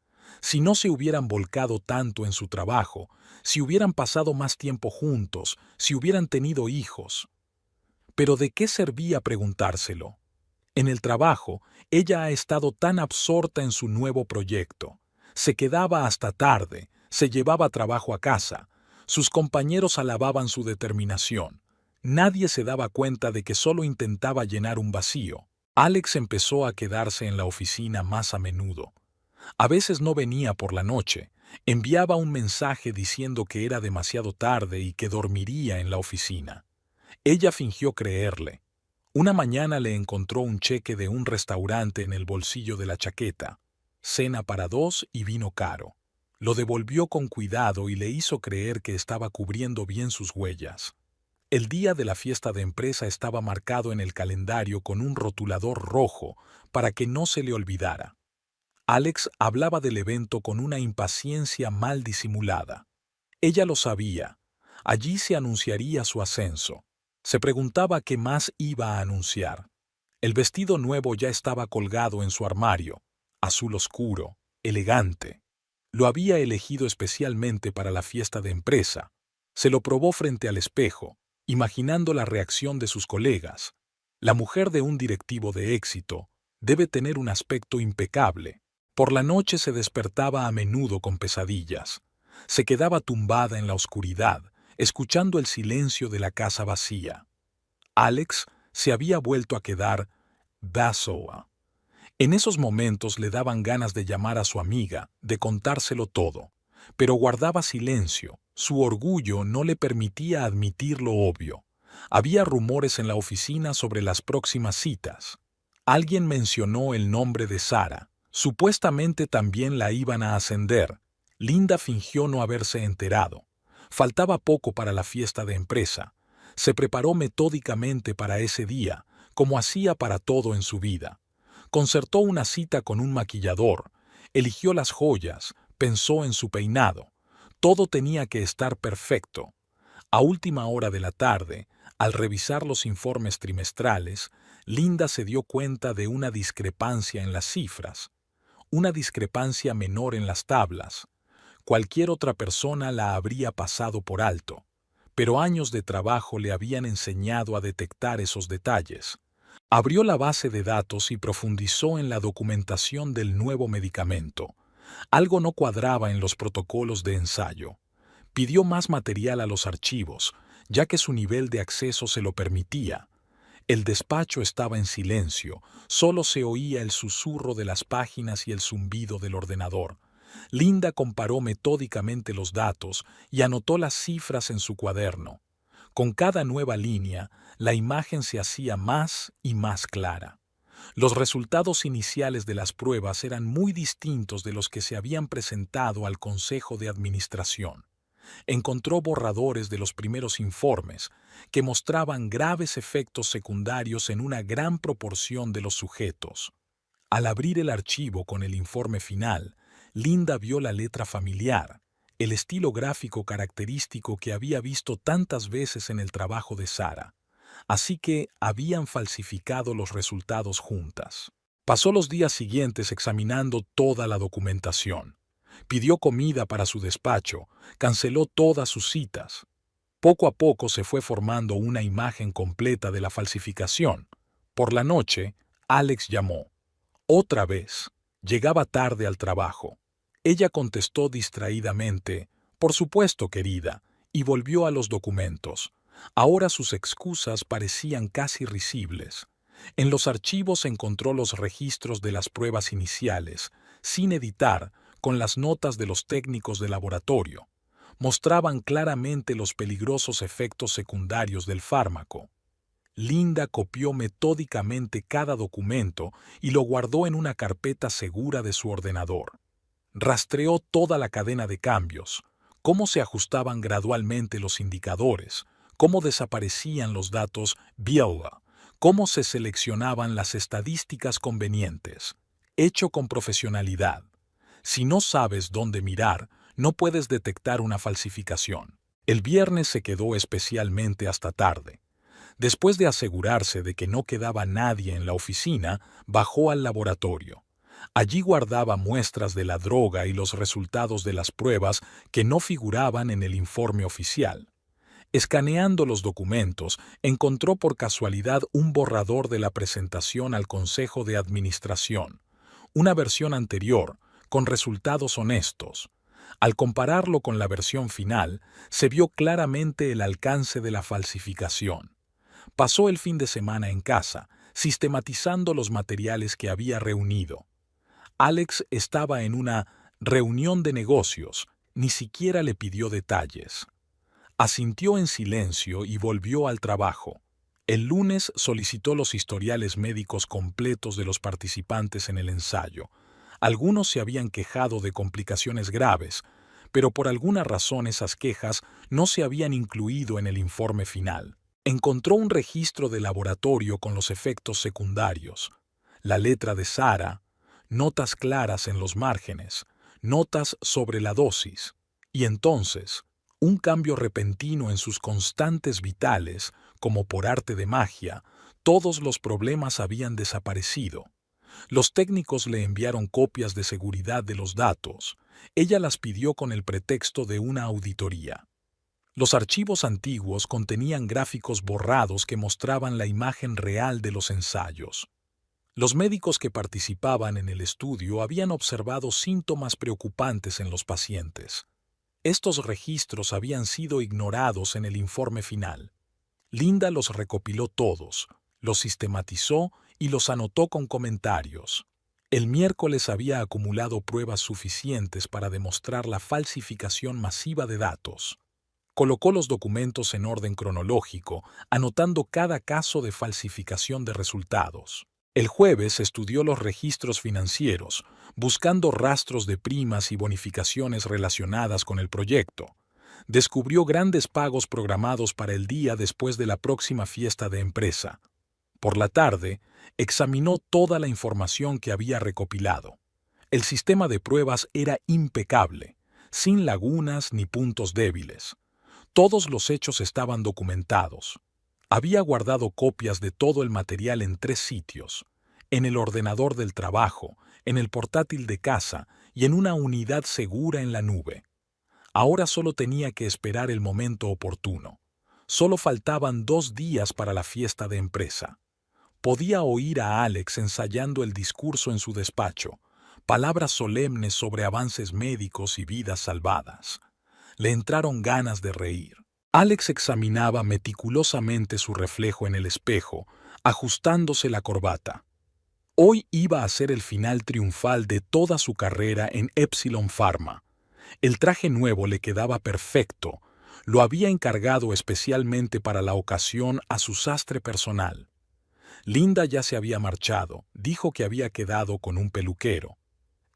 Si no se hubieran volcado tanto en su trabajo, si hubieran pasado más tiempo juntos, si hubieran tenido hijos. Pero ¿de qué servía preguntárselo? En el trabajo, ella ha estado tan absorta en su nuevo proyecto. Se quedaba hasta tarde, se llevaba trabajo a casa. Sus compañeros alababan su determinación. Nadie se daba cuenta de que solo intentaba llenar un vacío. Alex empezó a quedarse en la oficina más a menudo. A veces no venía por la noche. Enviaba un mensaje diciendo que era demasiado tarde y que dormiría en la oficina. Ella fingió creerle. Una mañana le encontró un cheque de un restaurante en el bolsillo de la chaqueta. Cena para 2 y vino caro. Lo devolvió con cuidado y le hizo creer que estaba cubriendo bien sus huellas. El día de la fiesta de empresa estaba marcado en el calendario con un rotulador rojo para que no se le olvidara. Alex hablaba del evento con una impaciencia mal disimulada. Ella lo sabía. Allí se anunciaría su ascenso. Se preguntaba qué más iba a anunciar. El vestido nuevo ya estaba colgado en su armario, azul oscuro, elegante. Lo había elegido especialmente para la fiesta de empresa. Se lo probó frente al espejo, imaginando la reacción de sus colegas. La mujer de un directivo de éxito debe tener un aspecto impecable. Por la noche se despertaba a menudo con pesadillas. Se quedaba tumbada en la oscuridad, escuchando el silencio de la casa vacía. Alex se había vuelto a quedar sola. En esos momentos le daban ganas de llamar a su amiga, de contárselo todo, pero guardaba silencio. Su orgullo no le permitía admitir lo obvio. Había rumores en la oficina sobre las próximas citas. Alguien mencionó el nombre de Sara. Supuestamente también la iban a ascender. Linda fingió no haberse enterado. Faltaba poco para la fiesta de empresa. Se preparó metódicamente para ese día, como hacía para todo en su vida. Concertó una cita con un maquillador, eligió las joyas, pensó en su peinado. Todo tenía que estar perfecto. A última hora de la tarde, al revisar los informes trimestrales, Linda se dio cuenta de una discrepancia en las cifras, una discrepancia menor en las tablas. Cualquier otra persona la habría pasado por alto, pero años de trabajo le habían enseñado a detectar esos detalles. Abrió la base de datos y profundizó en la documentación del nuevo medicamento. Algo no cuadraba en los protocolos de ensayo. Pidió más material a los archivos, ya que su nivel de acceso se lo permitía. El despacho estaba en silencio, solo se oía el susurro de las páginas y el zumbido del ordenador. Linda comparó metódicamente los datos y anotó las cifras en su cuaderno. Con cada nueva línea, la imagen se hacía más y más clara. Los resultados iniciales de las pruebas eran muy distintos de los que se habían presentado al Consejo de Administración. Encontró borradores de los primeros informes, que mostraban graves efectos secundarios en una gran proporción de los sujetos. Al abrir el archivo con el informe final, Linda vio la letra familiar, el estilo gráfico característico que había visto tantas veces en el trabajo de Sara. Así que habían falsificado los resultados juntas. Pasó los días siguientes examinando toda la documentación. Pidió comida para su despacho, canceló todas sus citas. Poco a poco se fue formando una imagen completa de la falsificación. Por la noche, Alex llamó. Otra vez. Llegaba tarde al trabajo. Ella contestó distraídamente, «Por supuesto, querida», y volvió a los documentos. Ahora sus excusas parecían casi risibles. En los archivos encontró los registros de las pruebas iniciales, sin editar, con las notas de los técnicos de laboratorio. Mostraban claramente los peligrosos efectos secundarios del fármaco. Linda copió metódicamente cada documento y lo guardó en una carpeta segura de su ordenador. Rastreó toda la cadena de cambios, cómo se ajustaban gradualmente los indicadores, cómo desaparecían los datos Biela, cómo se seleccionaban las estadísticas convenientes. Hecho con profesionalidad. Si no sabes dónde mirar, no puedes detectar una falsificación. El viernes se quedó especialmente hasta tarde. Después de asegurarse de que no quedaba nadie en la oficina, bajó al laboratorio. Allí guardaba muestras de la droga y los resultados de las pruebas que no figuraban en el informe oficial. Escaneando los documentos, encontró por casualidad un borrador de la presentación al Consejo de Administración, una versión anterior, con resultados honestos. Al compararlo con la versión final, se vio claramente el alcance de la falsificación. Pasó el fin de semana en casa, sistematizando los materiales que había reunido. Alex estaba en una reunión de negocios, ni siquiera le pidió detalles. Asintió en silencio y volvió al trabajo. El lunes solicitó los historiales médicos completos de los participantes en el ensayo. Algunos se habían quejado de complicaciones graves, pero por alguna razón esas quejas no se habían incluido en el informe final. Encontró un registro de laboratorio con los efectos secundarios, la letra de Sara, notas claras en los márgenes, notas sobre la dosis. Y entonces, un cambio repentino en sus constantes vitales, como por arte de magia, todos los problemas habían desaparecido. Los técnicos le enviaron copias de seguridad de los datos. Ella las pidió con el pretexto de una auditoría. Los archivos antiguos contenían gráficos borrados que mostraban la imagen real de los ensayos. Los médicos que participaban en el estudio habían observado síntomas preocupantes en los pacientes. Estos registros habían sido ignorados en el informe final. Linda los recopiló todos, los sistematizó y los anotó con comentarios. El miércoles había acumulado pruebas suficientes para demostrar la falsificación masiva de datos. Colocó los documentos en orden cronológico, anotando cada caso de falsificación de resultados. El jueves estudió los registros financieros, buscando rastros de primas y bonificaciones relacionadas con el proyecto. Descubrió grandes pagos programados para el día después de la próxima fiesta de empresa. Por la tarde, examinó toda la información que había recopilado. El sistema de pruebas era impecable, sin lagunas ni puntos débiles. Todos los hechos estaban documentados. Había guardado copias de todo el material en 3 sitios: en el ordenador del trabajo, en el portátil de casa y en una unidad segura en la nube. Ahora solo tenía que esperar el momento oportuno. Solo faltaban 2 días para la fiesta de empresa. Podía oír a Alex ensayando el discurso en su despacho, palabras solemnes sobre avances médicos y vidas salvadas. Le entraron ganas de reír. Alex examinaba meticulosamente su reflejo en el espejo, ajustándose la corbata. Hoy iba a ser el final triunfal de toda su carrera en Epsilon Pharma. El traje nuevo le quedaba perfecto. Lo había encargado especialmente para la ocasión a su sastre personal. Linda ya se había marchado, dijo que había quedado con un peluquero.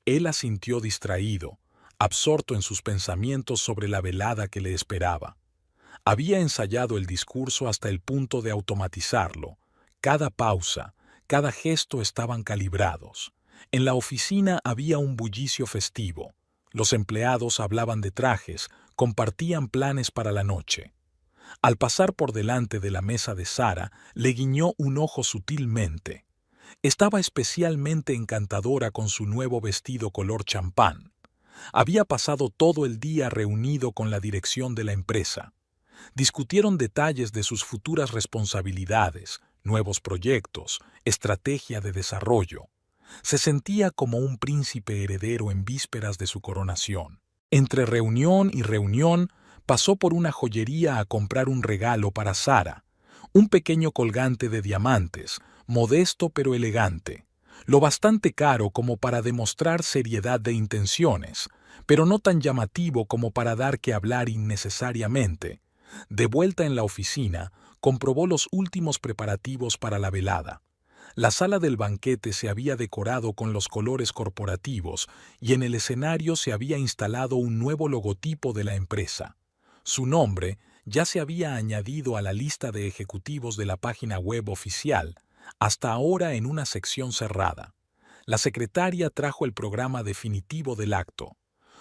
Él la sintió distraído, absorto en sus pensamientos sobre la velada que le esperaba. Había ensayado el discurso hasta el punto de automatizarlo. Cada pausa, cada gesto estaban calibrados. En la oficina había un bullicio festivo. Los empleados hablaban de trajes, compartían planes para la noche. Al pasar por delante de la mesa de Sara, le guiñó un ojo sutilmente. Estaba especialmente encantadora con su nuevo vestido color champán. Había pasado todo el día reunido con la dirección de la empresa. Discutieron detalles de sus futuras responsabilidades, nuevos proyectos, estrategia de desarrollo. Se sentía como un príncipe heredero en vísperas de su coronación. Entre reunión y reunión, pasó por una joyería a comprar un regalo para Sara, un pequeño colgante de diamantes, modesto pero elegante, lo bastante caro como para demostrar seriedad de intenciones, pero no tan llamativo como para dar que hablar innecesariamente. De vuelta en la oficina, comprobó los últimos preparativos para la velada. La sala del banquete se había decorado con los colores corporativos y en el escenario se había instalado un nuevo logotipo de la empresa. Su nombre ya se había añadido a la lista de ejecutivos de la página web oficial, hasta ahora en una sección cerrada. La secretaria trajo el programa definitivo del acto.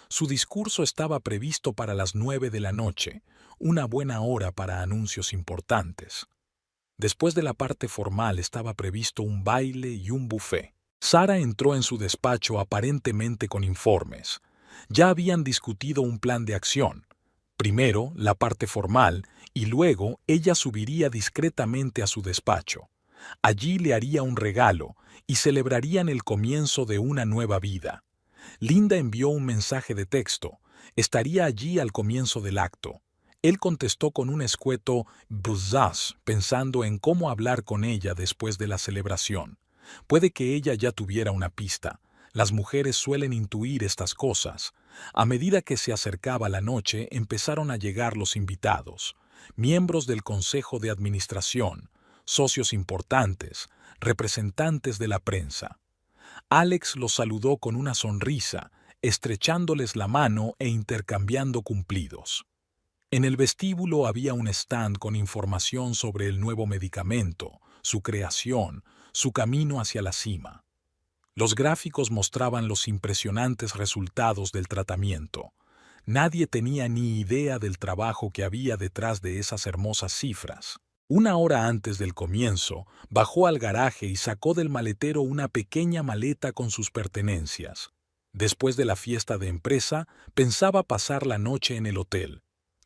Su discurso estaba previsto para las 9 de la noche, una buena hora para anuncios importantes. Después de la parte formal estaba previsto un baile y un buffet. Sara entró en su despacho aparentemente con informes. Ya habían discutido un plan de acción. Primero la parte formal y luego ella subiría discretamente a su despacho. Allí le haría un regalo y celebrarían el comienzo de una nueva vida. Linda envió un mensaje de texto. Estaría allí al comienzo del acto. Él contestó con un escueto buzz, pensando en cómo hablar con ella después de la celebración. Puede que ella ya tuviera una pista. Las mujeres suelen intuir estas cosas. A medida que se acercaba la noche, empezaron a llegar los invitados, miembros del Consejo de Administración, socios importantes, representantes de la prensa. Alex los saludó con una sonrisa, estrechándoles la mano e intercambiando cumplidos. En el vestíbulo había un stand con información sobre el nuevo medicamento, su creación, su camino hacia la cima. Los gráficos mostraban los impresionantes resultados del tratamiento. Nadie tenía ni idea del trabajo que había detrás de esas hermosas cifras. Una hora antes del comienzo, bajó al garaje y sacó del maletero una pequeña maleta con sus pertenencias. Después de la fiesta de empresa, pensaba pasar la noche en el hotel.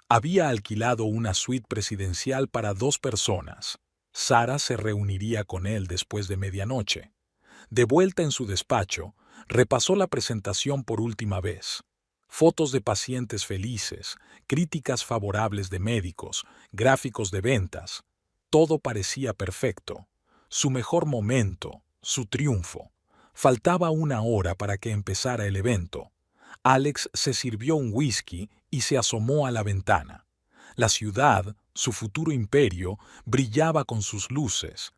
Había alquilado una suite presidencial para 2 personas. Sara se reuniría con él después de medianoche. De vuelta en su despacho, repasó la presentación por última vez. Fotos de pacientes felices, críticas favorables de médicos, gráficos de ventas. Todo parecía perfecto. Su mejor momento, su triunfo. Faltaba una hora para que empezara el evento. Alex se sirvió un whisky y se asomó a la ventana. La ciudad, su futuro imperio, brillaba con sus luces.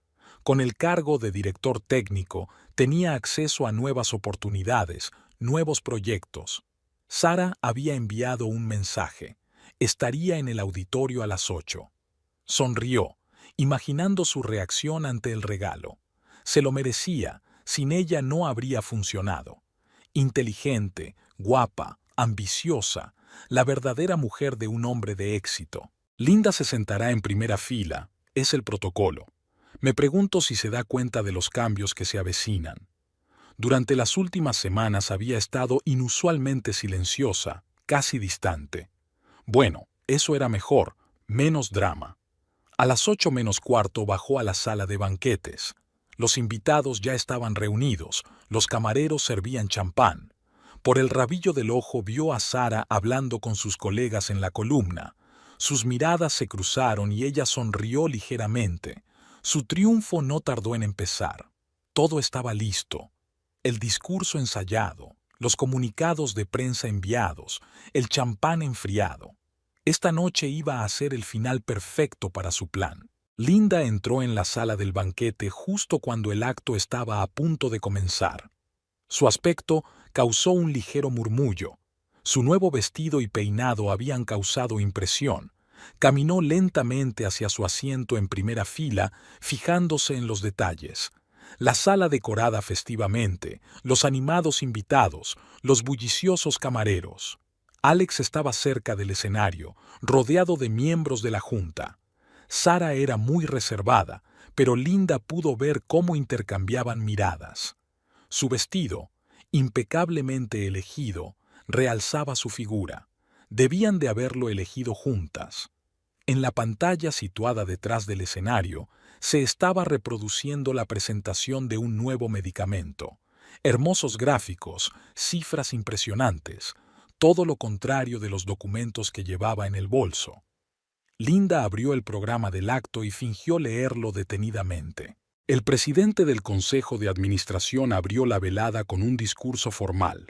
Con el cargo de director técnico, tenía acceso a nuevas oportunidades, nuevos proyectos. Sara había enviado un mensaje. Estaría en el auditorio a las 8. Sonrió, imaginando su reacción ante el regalo. Se lo merecía, sin ella no habría funcionado. Inteligente, guapa, ambiciosa, la verdadera mujer de un hombre de éxito. Linda se sentará en primera fila, es el protocolo. Me pregunto si se da cuenta de los cambios que se avecinan. Durante las últimas semanas había estado inusualmente silenciosa, casi distante. Bueno, eso era mejor, menos drama. A las 8 menos cuarto bajó a la sala de banquetes. Los invitados ya estaban reunidos, los camareros servían champán. Por el rabillo del ojo vio a Sara hablando con sus colegas en la columna. Sus miradas se cruzaron y ella sonrió ligeramente. Su triunfo no tardó en empezar. Todo estaba listo. El discurso ensayado, los comunicados de prensa enviados, el champán enfriado. Esta noche iba a ser el final perfecto para su plan. Linda entró en la sala del banquete justo cuando el acto estaba a punto de comenzar. Su aspecto causó un ligero murmullo. Su nuevo vestido y peinado habían causado impresión. Caminó lentamente hacia su asiento en primera fila, fijándose en los detalles. La sala decorada festivamente, los animados invitados, los bulliciosos camareros. Alex estaba cerca del escenario, rodeado de miembros de la junta. Sara era muy reservada, pero Linda pudo ver cómo intercambiaban miradas. Su vestido, impecablemente elegido, realzaba su figura. Debían de haberlo elegido juntas. En la pantalla situada detrás del escenario, se estaba reproduciendo la presentación de un nuevo medicamento. Hermosos gráficos, cifras impresionantes, todo lo contrario de los documentos que llevaba en el bolso. Linda abrió el programa del acto y fingió leerlo detenidamente. El presidente del Consejo de Administración abrió la velada con un discurso formal.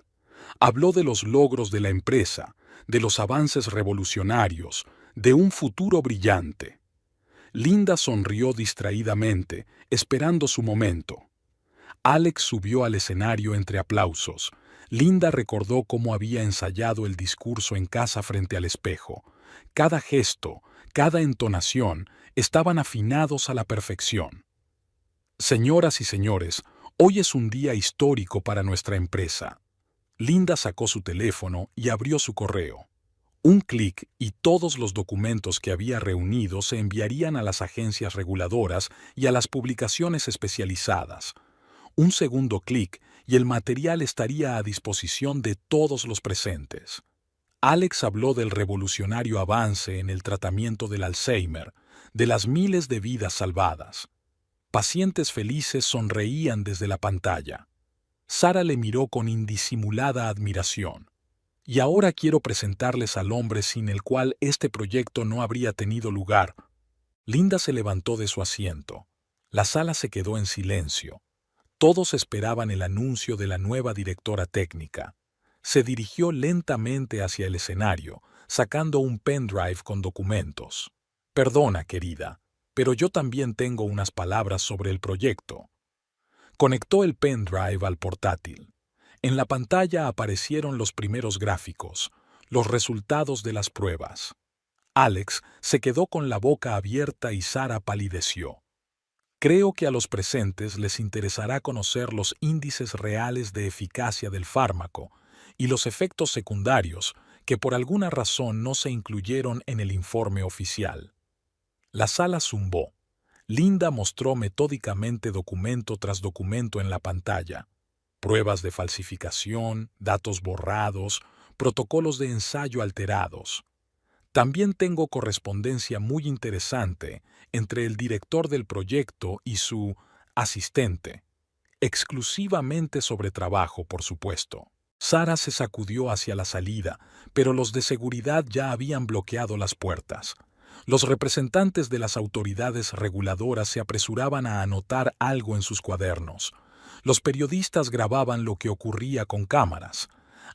Habló de los logros de la empresa, de los avances revolucionarios, de un futuro brillante. Linda sonrió distraídamente, esperando su momento. Alex subió al escenario entre aplausos. Linda recordó cómo había ensayado el discurso en casa frente al espejo. Cada gesto, cada entonación, estaban afinados a la perfección. Señoras y señores, hoy es un día histórico para nuestra empresa. Linda sacó su teléfono y abrió su correo. Un clic y todos los documentos que había reunido se enviarían a las agencias reguladoras y a las publicaciones especializadas. Un segundo clic y el material estaría a disposición de todos los presentes. Alex habló del revolucionario avance en el tratamiento del Alzheimer, de las miles de vidas salvadas. Pacientes felices sonreían desde la pantalla. Sara le miró con indisimulada admiración. Y ahora quiero presentarles al hombre sin el cual este proyecto no habría tenido lugar. Linda se levantó de su asiento. La sala se quedó en silencio. Todos esperaban el anuncio de la nueva directora técnica. Se dirigió lentamente hacia el escenario, sacando un pendrive con documentos. Perdona, querida, pero yo también tengo unas palabras sobre el proyecto. Conectó el pendrive al portátil. En la pantalla aparecieron los primeros gráficos, los resultados de las pruebas. Alex se quedó con la boca abierta y Sara palideció. Creo que a los presentes les interesará conocer los índices reales de eficacia del fármaco y los efectos secundarios que por alguna razón no se incluyeron en el informe oficial. La sala zumbó. Linda mostró metódicamente documento tras documento en la pantalla. Pruebas de falsificación, datos borrados, protocolos de ensayo alterados. También tengo correspondencia muy interesante entre el director del proyecto y su asistente, exclusivamente sobre trabajo, por supuesto. Sara se sacudió hacia la salida, pero los de seguridad ya habían bloqueado las puertas. Los representantes de las autoridades reguladoras se apresuraban a anotar algo en sus cuadernos. Los periodistas grababan lo que ocurría con cámaras.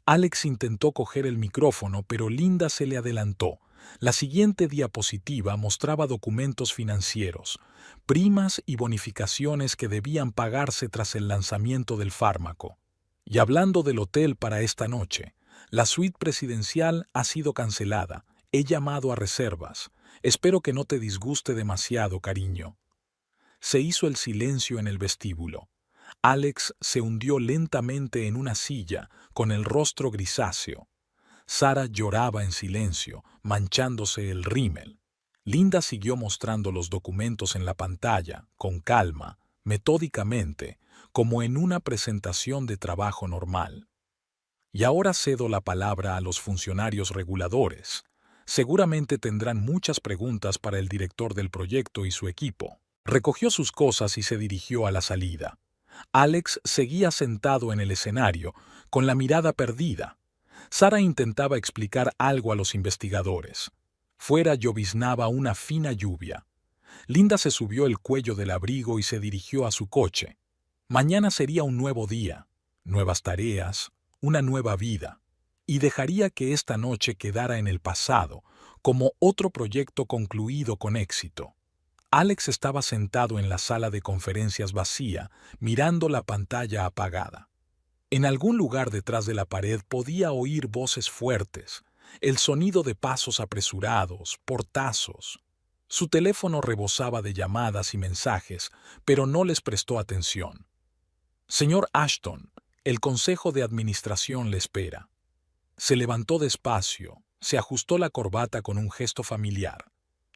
Alex intentó coger el micrófono, pero Linda se le adelantó. La siguiente diapositiva mostraba documentos financieros, primas y bonificaciones que debían pagarse tras el lanzamiento del fármaco. Y hablando del hotel para esta noche, la suite presidencial ha sido cancelada. He llamado a reservas. Espero que no te disguste demasiado, cariño. Se hizo el silencio en el vestíbulo. Alex se hundió lentamente en una silla, con el rostro grisáceo. Sara lloraba en silencio, manchándose el rímel. Linda siguió mostrando los documentos en la pantalla, con calma, metódicamente, como en una presentación de trabajo normal. Y ahora cedo la palabra a los funcionarios reguladores. Seguramente tendrán muchas preguntas para el director del proyecto y su equipo. Recogió sus cosas y se dirigió a la salida. Alex seguía sentado en el escenario, con la mirada perdida. Sara intentaba explicar algo a los investigadores. Fuera lloviznaba una fina lluvia. Linda se subió el cuello del abrigo y se dirigió a su coche. Mañana sería un nuevo día, nuevas tareas, una nueva vida, y dejaría que esta noche quedara en el pasado, como otro proyecto concluido con éxito. Alex estaba sentado en la sala de conferencias vacía, mirando la pantalla apagada. En algún lugar detrás de la pared podía oír voces fuertes, el sonido de pasos apresurados, portazos. Su teléfono rebosaba de llamadas y mensajes, pero no les prestó atención. Señor Ashton, el consejo de administración le espera. Se levantó despacio, se ajustó la corbata con un gesto familiar.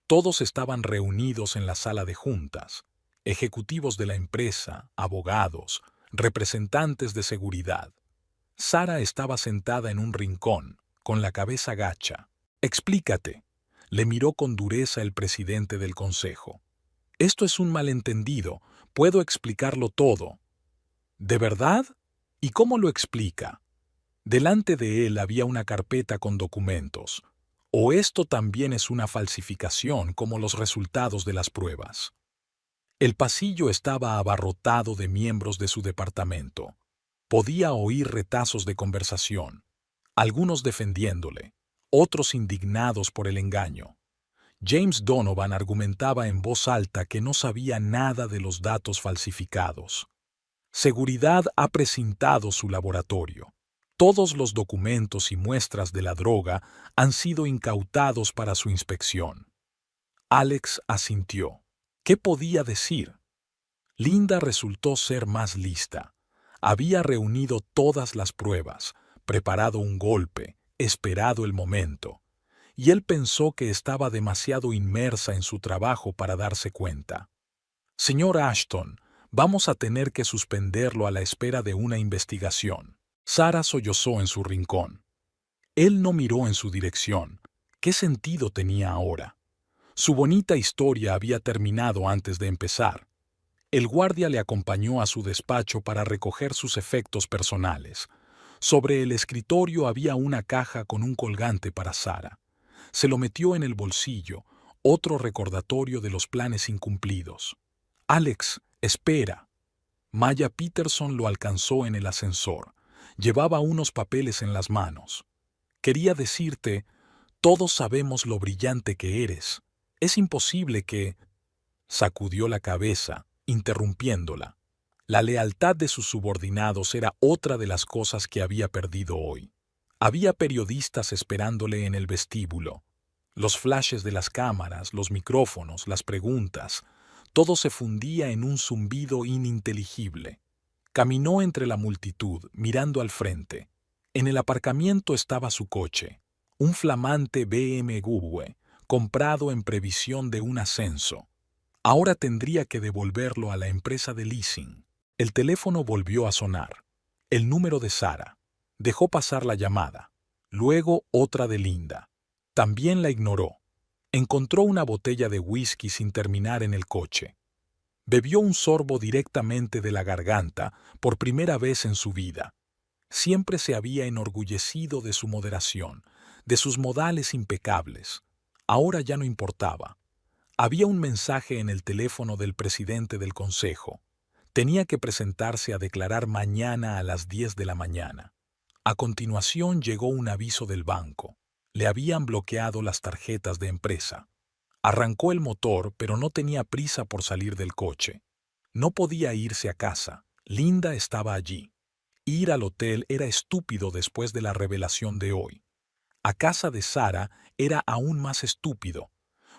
Todos estaban reunidos en la sala de juntas, ejecutivos de la empresa, abogados, representantes de seguridad. Sara estaba sentada en un rincón, con la cabeza gacha. Explícate, le miró con dureza el presidente del consejo. Esto es un malentendido, puedo explicarlo todo. ¿De verdad? ¿Y cómo lo explica? Delante de él había una carpeta con documentos. ¿O esto también es una falsificación como los resultados de las pruebas? El pasillo estaba abarrotado de miembros de su departamento. Podía oír retazos de conversación, algunos defendiéndole, otros indignados por el engaño. James Donovan argumentaba en voz alta que no sabía nada de los datos falsificados. Seguridad ha precintado su laboratorio. Todos los documentos y muestras de la droga han sido incautados para su inspección. Alex asintió. ¿Qué podía decir? Linda resultó ser más lista. Había reunido todas las pruebas, preparado un golpe, esperado el momento. Y él pensó que estaba demasiado inmersa en su trabajo para darse cuenta. Señor Ashton, vamos a tener que suspenderlo a la espera de una investigación. Sara sollozó en su rincón. Él no miró en su dirección. ¿Qué sentido tenía ahora? Su bonita historia había terminado antes de empezar. El guardia le acompañó a su despacho para recoger sus efectos personales. Sobre el escritorio había una caja con un colgante para Sara. Se lo metió en el bolsillo, otro recordatorio de los planes incumplidos. Alex, espera. Maya Peterson lo alcanzó en el ascensor. Llevaba unos papeles en las manos. Quería decirte, todos sabemos lo brillante que eres. Es imposible que... Sacudió la cabeza, interrumpiéndola. La lealtad de sus subordinados era otra de las cosas que había perdido hoy. Había periodistas esperándole en el vestíbulo. Los flashes de las cámaras, los micrófonos, las preguntas, Todo se fundía en un zumbido ininteligible. Caminó entre la multitud, mirando al frente. En el aparcamiento estaba su coche, un flamante BMW, comprado en previsión de un ascenso. Ahora tendría que devolverlo a la empresa de leasing. El teléfono volvió a sonar. El número de Sara. Dejó pasar la llamada. Luego otra de Linda. También la ignoró. Encontró una botella de whisky sin terminar en el coche. Bebió un sorbo directamente de la garganta por primera vez en su vida. Siempre se había enorgullecido de su moderación, de sus modales impecables. Ahora ya no importaba. Había un mensaje en el teléfono del presidente del consejo. Tenía que presentarse a declarar mañana a las 10 de la mañana. A continuación llegó un aviso del banco. Le habían bloqueado las tarjetas de empresa. Arrancó el motor, pero no tenía prisa por salir del coche. No podía irse a casa. Linda estaba allí. Ir al hotel era estúpido después de la revelación de hoy. A casa de Sara era aún más estúpido.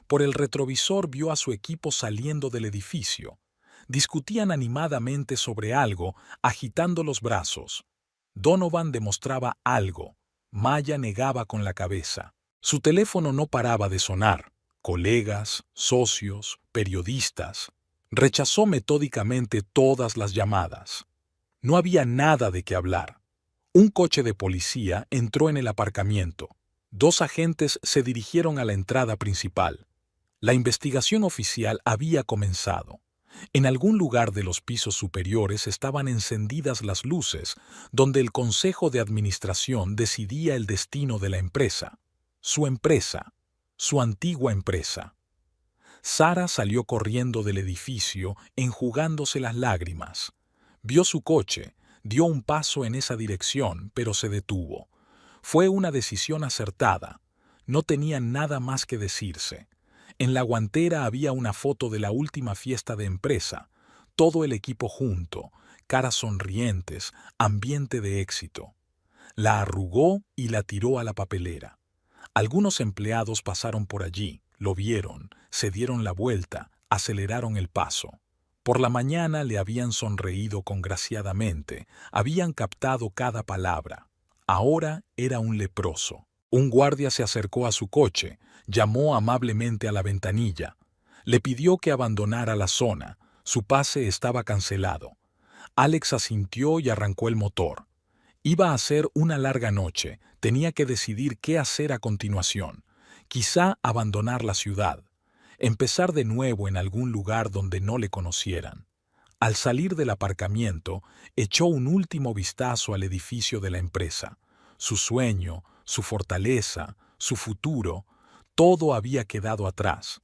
Por el retrovisor vio a su equipo saliendo del edificio. Discutían animadamente sobre algo, agitando los brazos. Donovan demostraba algo. Maya negaba con la cabeza. Su teléfono no paraba de sonar. Colegas, socios, periodistas. Rechazó metódicamente todas las llamadas. No había nada de qué hablar. Un coche de policía entró en el aparcamiento. 2 agentes se dirigieron a la entrada principal. La investigación oficial había comenzado. En algún lugar de los pisos superiores estaban encendidas las luces, donde el consejo de administración decidía el destino de la empresa. Su empresa. Su antigua empresa. Sara salió corriendo del edificio, enjugándose las lágrimas. Vio su coche, dio un paso en esa dirección, pero se detuvo. Fue una decisión acertada. No tenía nada más que decirse. En la guantera había una foto de la última fiesta de empresa, todo el equipo junto, caras sonrientes, ambiente de éxito. La arrugó y la tiró a la papelera. Algunos empleados pasaron por allí, lo vieron, se dieron la vuelta, aceleraron el paso. Por la mañana le habían sonreído congraciadamente, habían captado cada palabra. Ahora era un leproso. Un guardia se acercó a su coche, llamó amablemente a la ventanilla. Le pidió que abandonara la zona. Su pase estaba cancelado. Alex asintió y arrancó el motor. Iba a ser una larga noche. Tenía que decidir qué hacer a continuación. Quizá abandonar la ciudad. Empezar de nuevo en algún lugar donde no le conocieran. Al salir del aparcamiento, echó un último vistazo al edificio de la empresa. Su sueño, su fortaleza, su futuro, todo había quedado atrás.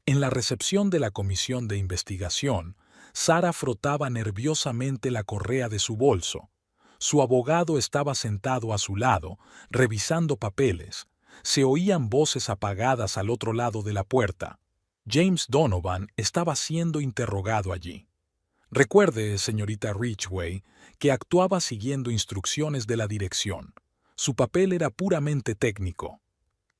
En la recepción de la comisión de investigación, Sara frotaba nerviosamente la correa de su bolso. Su abogado estaba sentado a su lado, revisando papeles. Se oían voces apagadas al otro lado de la puerta. James Donovan estaba siendo interrogado allí. Recuerde, señorita Ridgway, que actuaba siguiendo instrucciones de la dirección. Su papel era puramente técnico.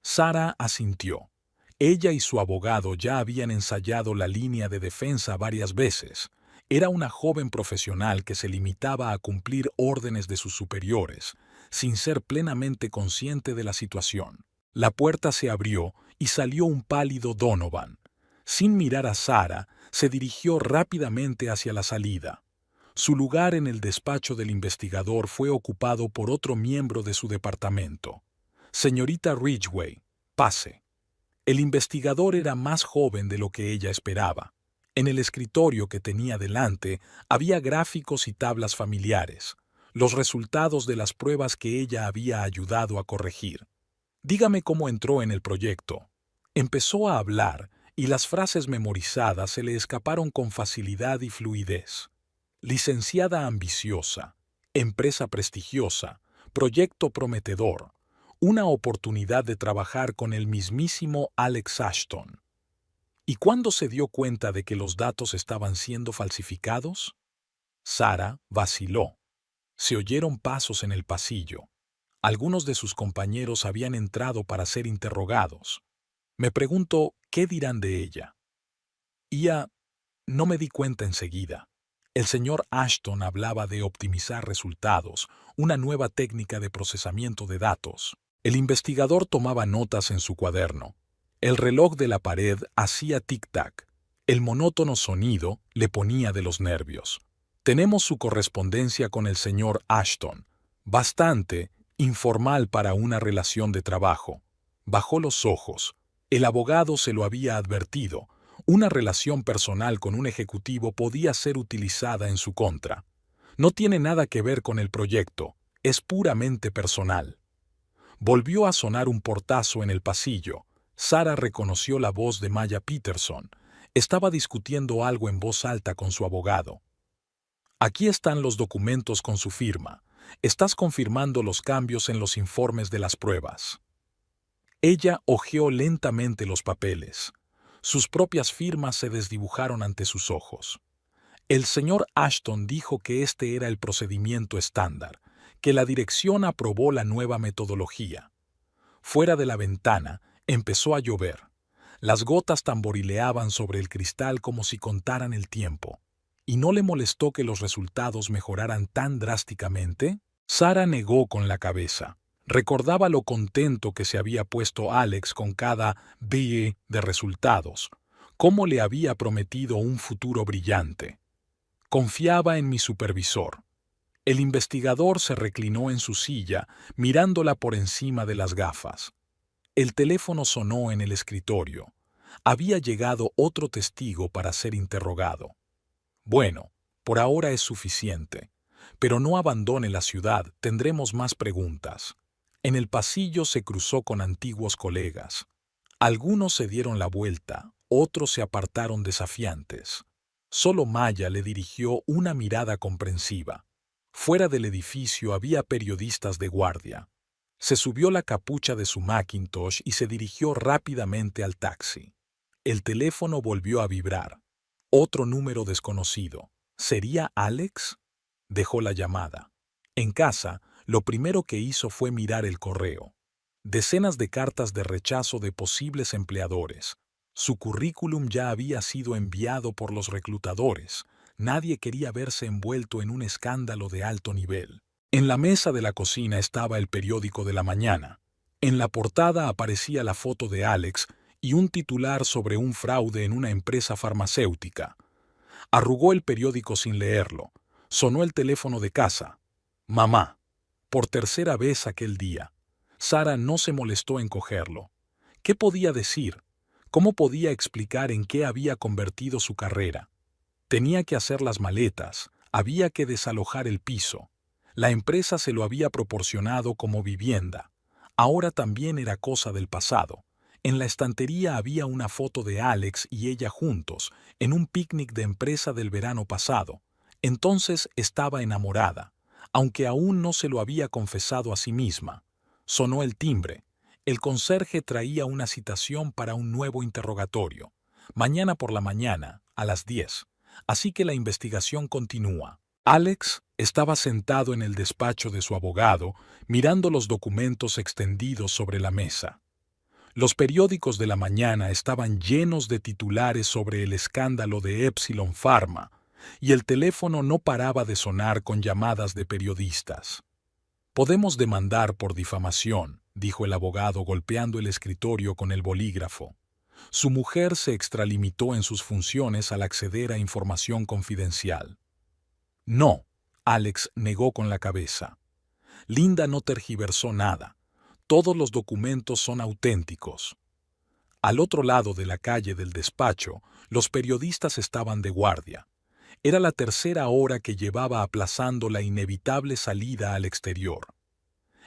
Sara asintió. Ella y su abogado ya habían ensayado la línea de defensa varias veces. Era una joven profesional que se limitaba a cumplir órdenes de sus superiores, sin ser plenamente consciente de la situación. La puerta se abrió y salió un pálido Donovan. Sin mirar a Sara, se dirigió rápidamente hacia la salida. Su lugar en el despacho del investigador fue ocupado por otro miembro de su departamento. Señorita Ridgway, pase. El investigador era más joven de lo que ella esperaba. En el escritorio que tenía delante había gráficos y tablas familiares, los resultados de las pruebas que ella había ayudado a corregir. Dígame cómo entró en el proyecto. Empezó a hablar y las frases memorizadas se le escaparon con facilidad y fluidez. Licenciada ambiciosa, empresa prestigiosa, proyecto prometedor, una oportunidad de trabajar con el mismísimo Alex Ashton. ¿Y cuándo se dio cuenta de que los datos estaban siendo falsificados? Sara vaciló. Se oyeron pasos en el pasillo. Algunos de sus compañeros habían entrado para ser interrogados. Me pregunto, ¿qué dirán de ella? No me di cuenta enseguida. El señor Ashton hablaba de optimizar resultados, una nueva técnica de procesamiento de datos. El investigador tomaba notas en su cuaderno. El reloj de la pared hacía tic-tac. El monótono sonido le ponía de los nervios. Tenemos su correspondencia con el señor Ashton. Bastante informal para una relación de trabajo. Bajó los ojos. El abogado se lo había advertido. Una relación personal con un ejecutivo podía ser utilizada en su contra. No tiene nada que ver con el proyecto, es puramente personal. Volvió a sonar un portazo en el pasillo. Sara reconoció la voz de Maya Peterson. Estaba discutiendo algo en voz alta con su abogado. Aquí están los documentos con su firma. Estás confirmando los cambios en los informes de las pruebas. Ella hojeó lentamente los papeles. Sus propias firmas se desdibujaron ante sus ojos. El señor Ashton dijo que este era el procedimiento estándar, que la dirección aprobó la nueva metodología. Fuera de la ventana empezó a llover. Las gotas tamborileaban sobre el cristal como si contaran el tiempo. ¿Y no le molestó que los resultados mejoraran tan drásticamente? Sara negó con la cabeza. Recordaba lo contento que se había puesto Alex con cada BE de resultados, cómo le había prometido un futuro brillante. Confiaba en mi supervisor. El investigador se reclinó en su silla, mirándola por encima de las gafas. El teléfono sonó en el escritorio. Había llegado otro testigo para ser interrogado. Bueno, por ahora es suficiente. Pero no abandone la ciudad, tendremos más preguntas. En el pasillo se cruzó con antiguos colegas. Algunos se dieron la vuelta, otros se apartaron desafiantes. Solo Maya le dirigió una mirada comprensiva. Fuera del edificio había periodistas de guardia. Se subió la capucha de su Macintosh y se dirigió rápidamente al taxi. El teléfono volvió a vibrar. Otro número desconocido. ¿Sería Alex? Dejó la llamada. En casa, lo primero que hizo fue mirar el correo. Decenas de cartas de rechazo de posibles empleadores. Su currículum ya había sido enviado por los reclutadores. Nadie quería verse envuelto en un escándalo de alto nivel. En la mesa de la cocina estaba el periódico de la mañana. En la portada aparecía la foto de Alex y un titular sobre un fraude en una empresa farmacéutica. Arrugó el periódico sin leerlo. Sonó el teléfono de casa. Mamá. Por tercera vez aquel día. Sara no se molestó en cogerlo. ¿Qué podía decir? ¿Cómo podía explicar en qué había convertido su carrera? Tenía que hacer las maletas, había que desalojar el piso. La empresa se lo había proporcionado como vivienda. Ahora también era cosa del pasado. En la estantería había una foto de Alex y ella juntos, en un picnic de empresa del verano pasado. Entonces estaba enamorada, aunque aún no se lo había confesado a sí misma. Sonó el timbre. El conserje traía una citación para un nuevo interrogatorio. Mañana por la mañana, a las 10. Así que la investigación continúa. Alex estaba sentado en el despacho de su abogado, mirando los documentos extendidos sobre la mesa. Los periódicos de la mañana estaban llenos de titulares sobre el escándalo de Epsilon Pharma, y el teléfono no paraba de sonar con llamadas de periodistas. «Podemos demandar por difamación», dijo el abogado golpeando el escritorio con el bolígrafo. Su mujer se extralimitó en sus funciones al acceder a información confidencial. «No», Alex negó con la cabeza. Linda no tergiversó nada. Todos los documentos son auténticos. Al otro lado de la calle del despacho, los periodistas estaban de guardia. Era la tercera hora que llevaba aplazando la inevitable salida al exterior.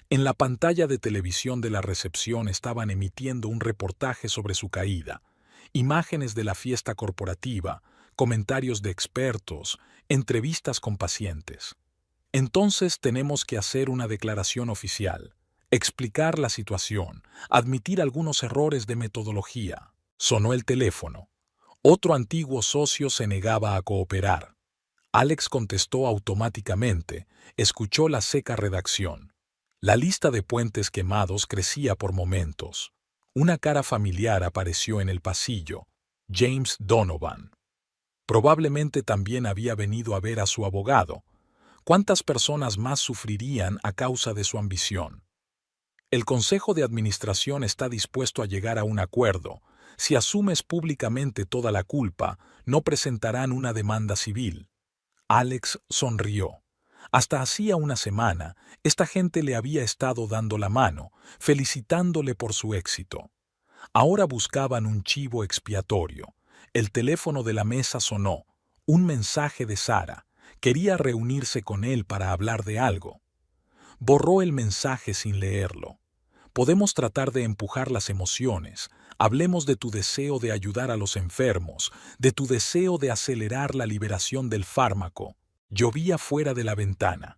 En la pantalla de televisión de la recepción estaban emitiendo un reportaje sobre su caída, imágenes de la fiesta corporativa, comentarios de expertos, entrevistas con pacientes. Entonces tenemos que hacer una declaración oficial, explicar la situación, admitir algunos errores de metodología. Sonó el teléfono. Otro antiguo socio se negaba a cooperar. Alex contestó automáticamente, escuchó la seca redacción. La lista de puentes quemados crecía por momentos. Una cara familiar apareció en el pasillo. James Donovan. Probablemente también había venido a ver a su abogado. ¿Cuántas personas más sufrirían a causa de su ambición? El Consejo de Administración está dispuesto a llegar a un acuerdo. Si asumes públicamente toda la culpa, no presentarán una demanda civil. Alex sonrió. Hasta hacía una semana, esta gente le había estado dando la mano, felicitándole por su éxito. Ahora buscaban un chivo expiatorio. El teléfono de la mesa sonó. Un mensaje de Sara. Quería reunirse con él para hablar de algo. Borró el mensaje sin leerlo. Podemos tratar de empujar las emociones. Hablemos de tu deseo de ayudar a los enfermos, de tu deseo de acelerar la liberación del fármaco. Llovía fuera de la ventana.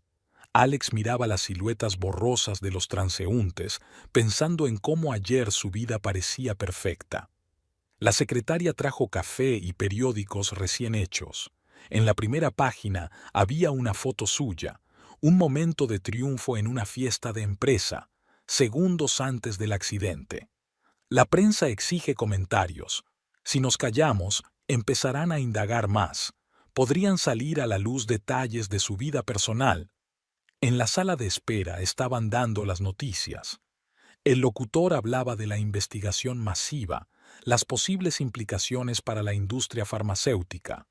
Alex miraba las siluetas borrosas de los transeúntes, pensando en cómo ayer su vida parecía perfecta. La secretaria trajo café y periódicos recién hechos. En la primera página había una foto suya, un momento de triunfo en una fiesta de empresa, segundos antes del accidente. La prensa exige comentarios. Si nos callamos, empezarán a indagar más. Podrían salir a la luz detalles de su vida personal. En la sala de espera estaban dando las noticias. El locutor hablaba de la investigación masiva, las posibles implicaciones para la industria farmacéutica.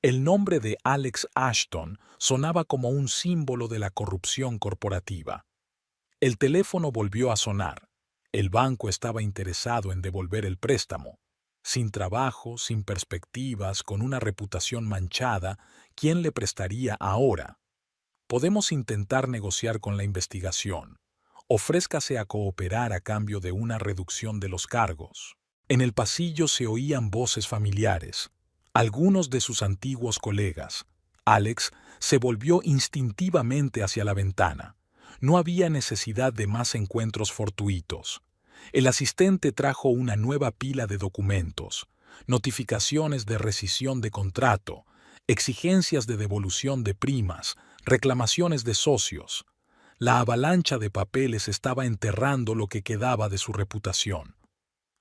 El nombre de Alex Ashton sonaba como un símbolo de la corrupción corporativa. El teléfono volvió a sonar. El banco estaba interesado en devolver el préstamo. Sin trabajo, sin perspectivas, con una reputación manchada, ¿quién le prestaría ahora? Podemos intentar negociar con la investigación. Ofrézcase a cooperar a cambio de una reducción de los cargos. En el pasillo se oían voces familiares. Algunos de sus antiguos colegas. Alex se volvió instintivamente hacia la ventana. No había necesidad de más encuentros fortuitos. El asistente trajo una nueva pila de documentos, notificaciones de rescisión de contrato, exigencias de devolución de primas, reclamaciones de socios. La avalancha de papeles estaba enterrando lo que quedaba de su reputación.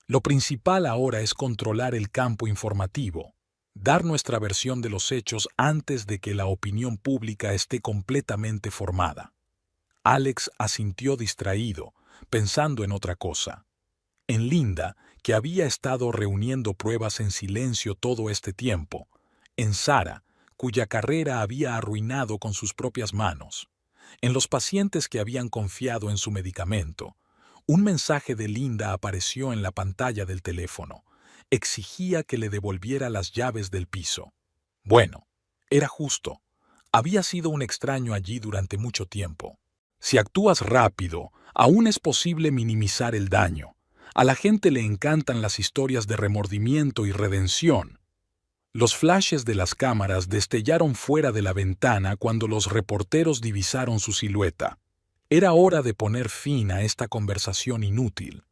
Lo principal ahora es controlar el campo informativo, dar nuestra versión de los hechos antes de que la opinión pública esté completamente formada. Alex asintió distraído, pensando en otra cosa. En Linda, que había estado reuniendo pruebas en silencio todo este tiempo. En Sara, cuya carrera había arruinado con sus propias manos. En los pacientes que habían confiado en su medicamento. Un mensaje de Linda apareció en la pantalla del teléfono. Exigía que le devolviera las llaves del piso. Bueno, era justo. Había sido un extraño allí durante mucho tiempo. Si actúas rápido, aún es posible minimizar el daño. A la gente le encantan las historias de remordimiento y redención. Los flashes de las cámaras destellaron fuera de la ventana cuando los reporteros divisaron su silueta. Era hora de poner fin a esta conversación inútil.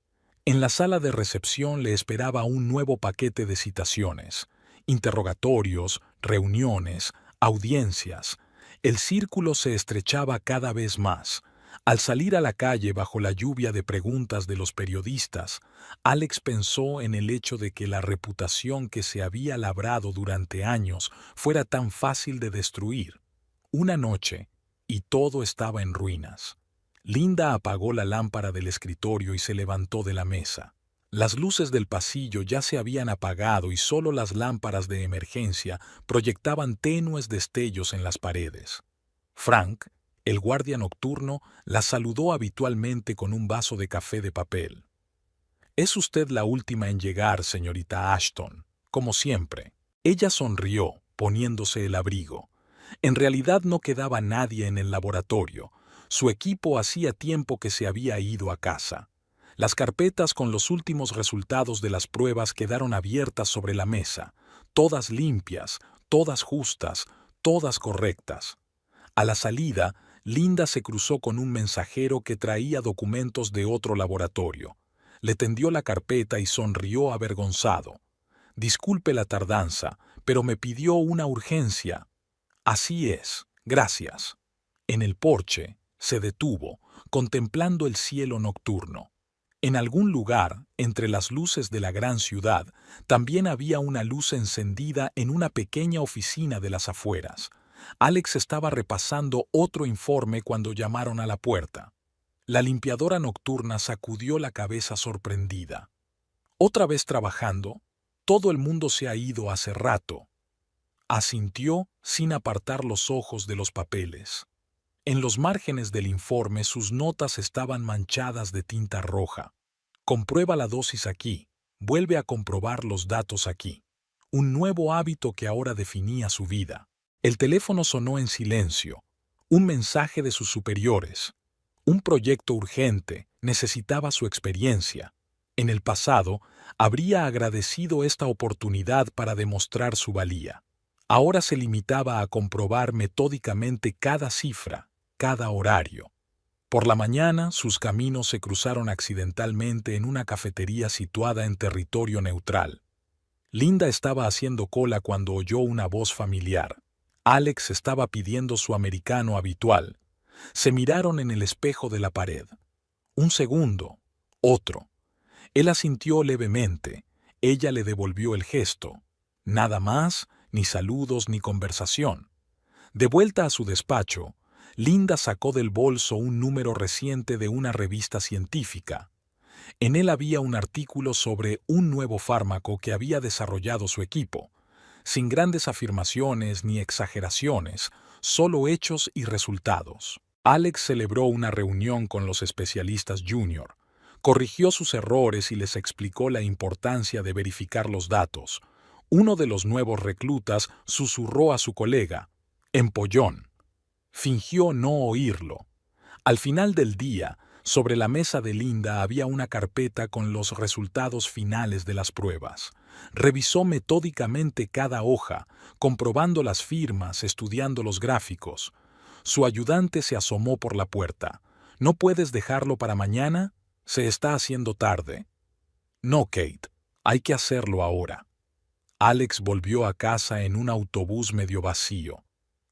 En la sala de recepción le esperaba un nuevo paquete de citaciones, interrogatorios, reuniones, audiencias. El círculo se estrechaba cada vez más. Al salir a la calle bajo la lluvia de preguntas de los periodistas, Alex pensó en el hecho de que la reputación que se había labrado durante años fuera tan fácil de destruir. Una noche, y todo estaba en ruinas. Linda apagó la lámpara del escritorio y se levantó de la mesa. Las luces del pasillo ya se habían apagado y solo las lámparas de emergencia proyectaban tenues destellos en las paredes. Frank, el guardia nocturno, la saludó habitualmente con un vaso de café de papel. «Es usted la última en llegar, señorita Ashton, como siempre». Ella sonrió, poniéndose el abrigo. En realidad no quedaba nadie en el laboratorio. Su equipo hacía tiempo que se había ido a casa. Las carpetas con los últimos resultados de las pruebas quedaron abiertas sobre la mesa, todas limpias, todas justas, todas correctas. A la salida, Linda se cruzó con un mensajero que traía documentos de otro laboratorio. Le tendió la carpeta y sonrió avergonzado. «Disculpe la tardanza, pero me pidió una urgencia». «Así es, gracias». En el porche, se detuvo, contemplando el cielo nocturno. En algún lugar, entre las luces de la gran ciudad, también había una luz encendida en una pequeña oficina de las afueras. Alex estaba repasando otro informe cuando llamaron a la puerta. La limpiadora nocturna sacudió la cabeza sorprendida. ¿Otra vez trabajando? Todo el mundo se ha ido hace rato. Asintió sin apartar los ojos de los papeles. En los márgenes del informe sus notas estaban manchadas de tinta roja. Comprueba la dosis aquí. Vuelve a comprobar los datos aquí. Un nuevo hábito que ahora definía su vida. El teléfono sonó en silencio. Un mensaje de sus superiores. Un proyecto urgente, necesitaba su experiencia. En el pasado, habría agradecido esta oportunidad para demostrar su valía. Ahora se limitaba a comprobar metódicamente cada cifra, cada horario. Por la mañana, sus caminos se cruzaron accidentalmente en una cafetería situada en territorio neutral. Linda estaba haciendo cola cuando oyó una voz familiar. Alex estaba pidiendo su americano habitual. Se miraron en el espejo de la pared. Un segundo, otro. Él asintió levemente. Ella le devolvió el gesto. Nada más, ni saludos ni conversación. De vuelta a su despacho, Linda sacó del bolso un número reciente de una revista científica. En él había un artículo sobre un nuevo fármaco que había desarrollado su equipo, sin grandes afirmaciones ni exageraciones, solo hechos y resultados. Alex celebró una reunión con los especialistas junior, corrigió sus errores y les explicó la importancia de verificar los datos. Uno de los nuevos reclutas susurró a su colega, «Empollón». Fingió no oírlo. Al final del día, sobre la mesa de Linda había una carpeta con los resultados finales de las pruebas. Revisó metódicamente cada hoja, comprobando las firmas, estudiando los gráficos. Su ayudante se asomó por la puerta. «¿No puedes dejarlo para mañana? Se está haciendo tarde». «No, Kate. Hay que hacerlo ahora». Alex volvió a casa en un autobús medio vacío.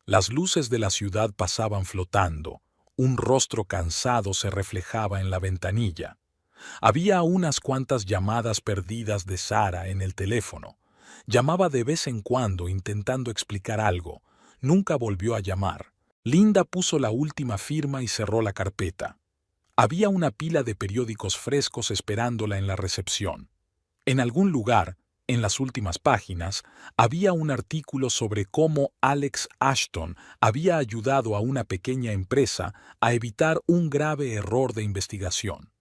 Las luces de la ciudad pasaban flotando. Un rostro cansado se reflejaba en la ventanilla. Había unas cuantas llamadas perdidas de Sara en el teléfono. Llamaba de vez en cuando intentando explicar algo. Nunca volvió a llamar. Linda puso la última firma y cerró la carpeta. Había una pila de periódicos frescos esperándola en la recepción. En algún lugar, en las últimas páginas, había un artículo sobre cómo Alex Ashton había ayudado a una pequeña empresa a evitar un grave error de investigación.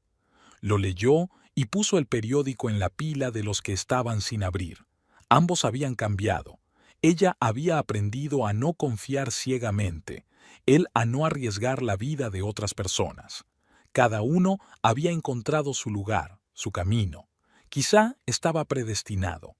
Lo leyó y puso el periódico en la pila de los que estaban sin abrir. Ambos habían cambiado. Ella había aprendido a no confiar ciegamente, él a no arriesgar la vida de otras personas. Cada uno había encontrado su lugar, su camino. Quizá estaba predestinado.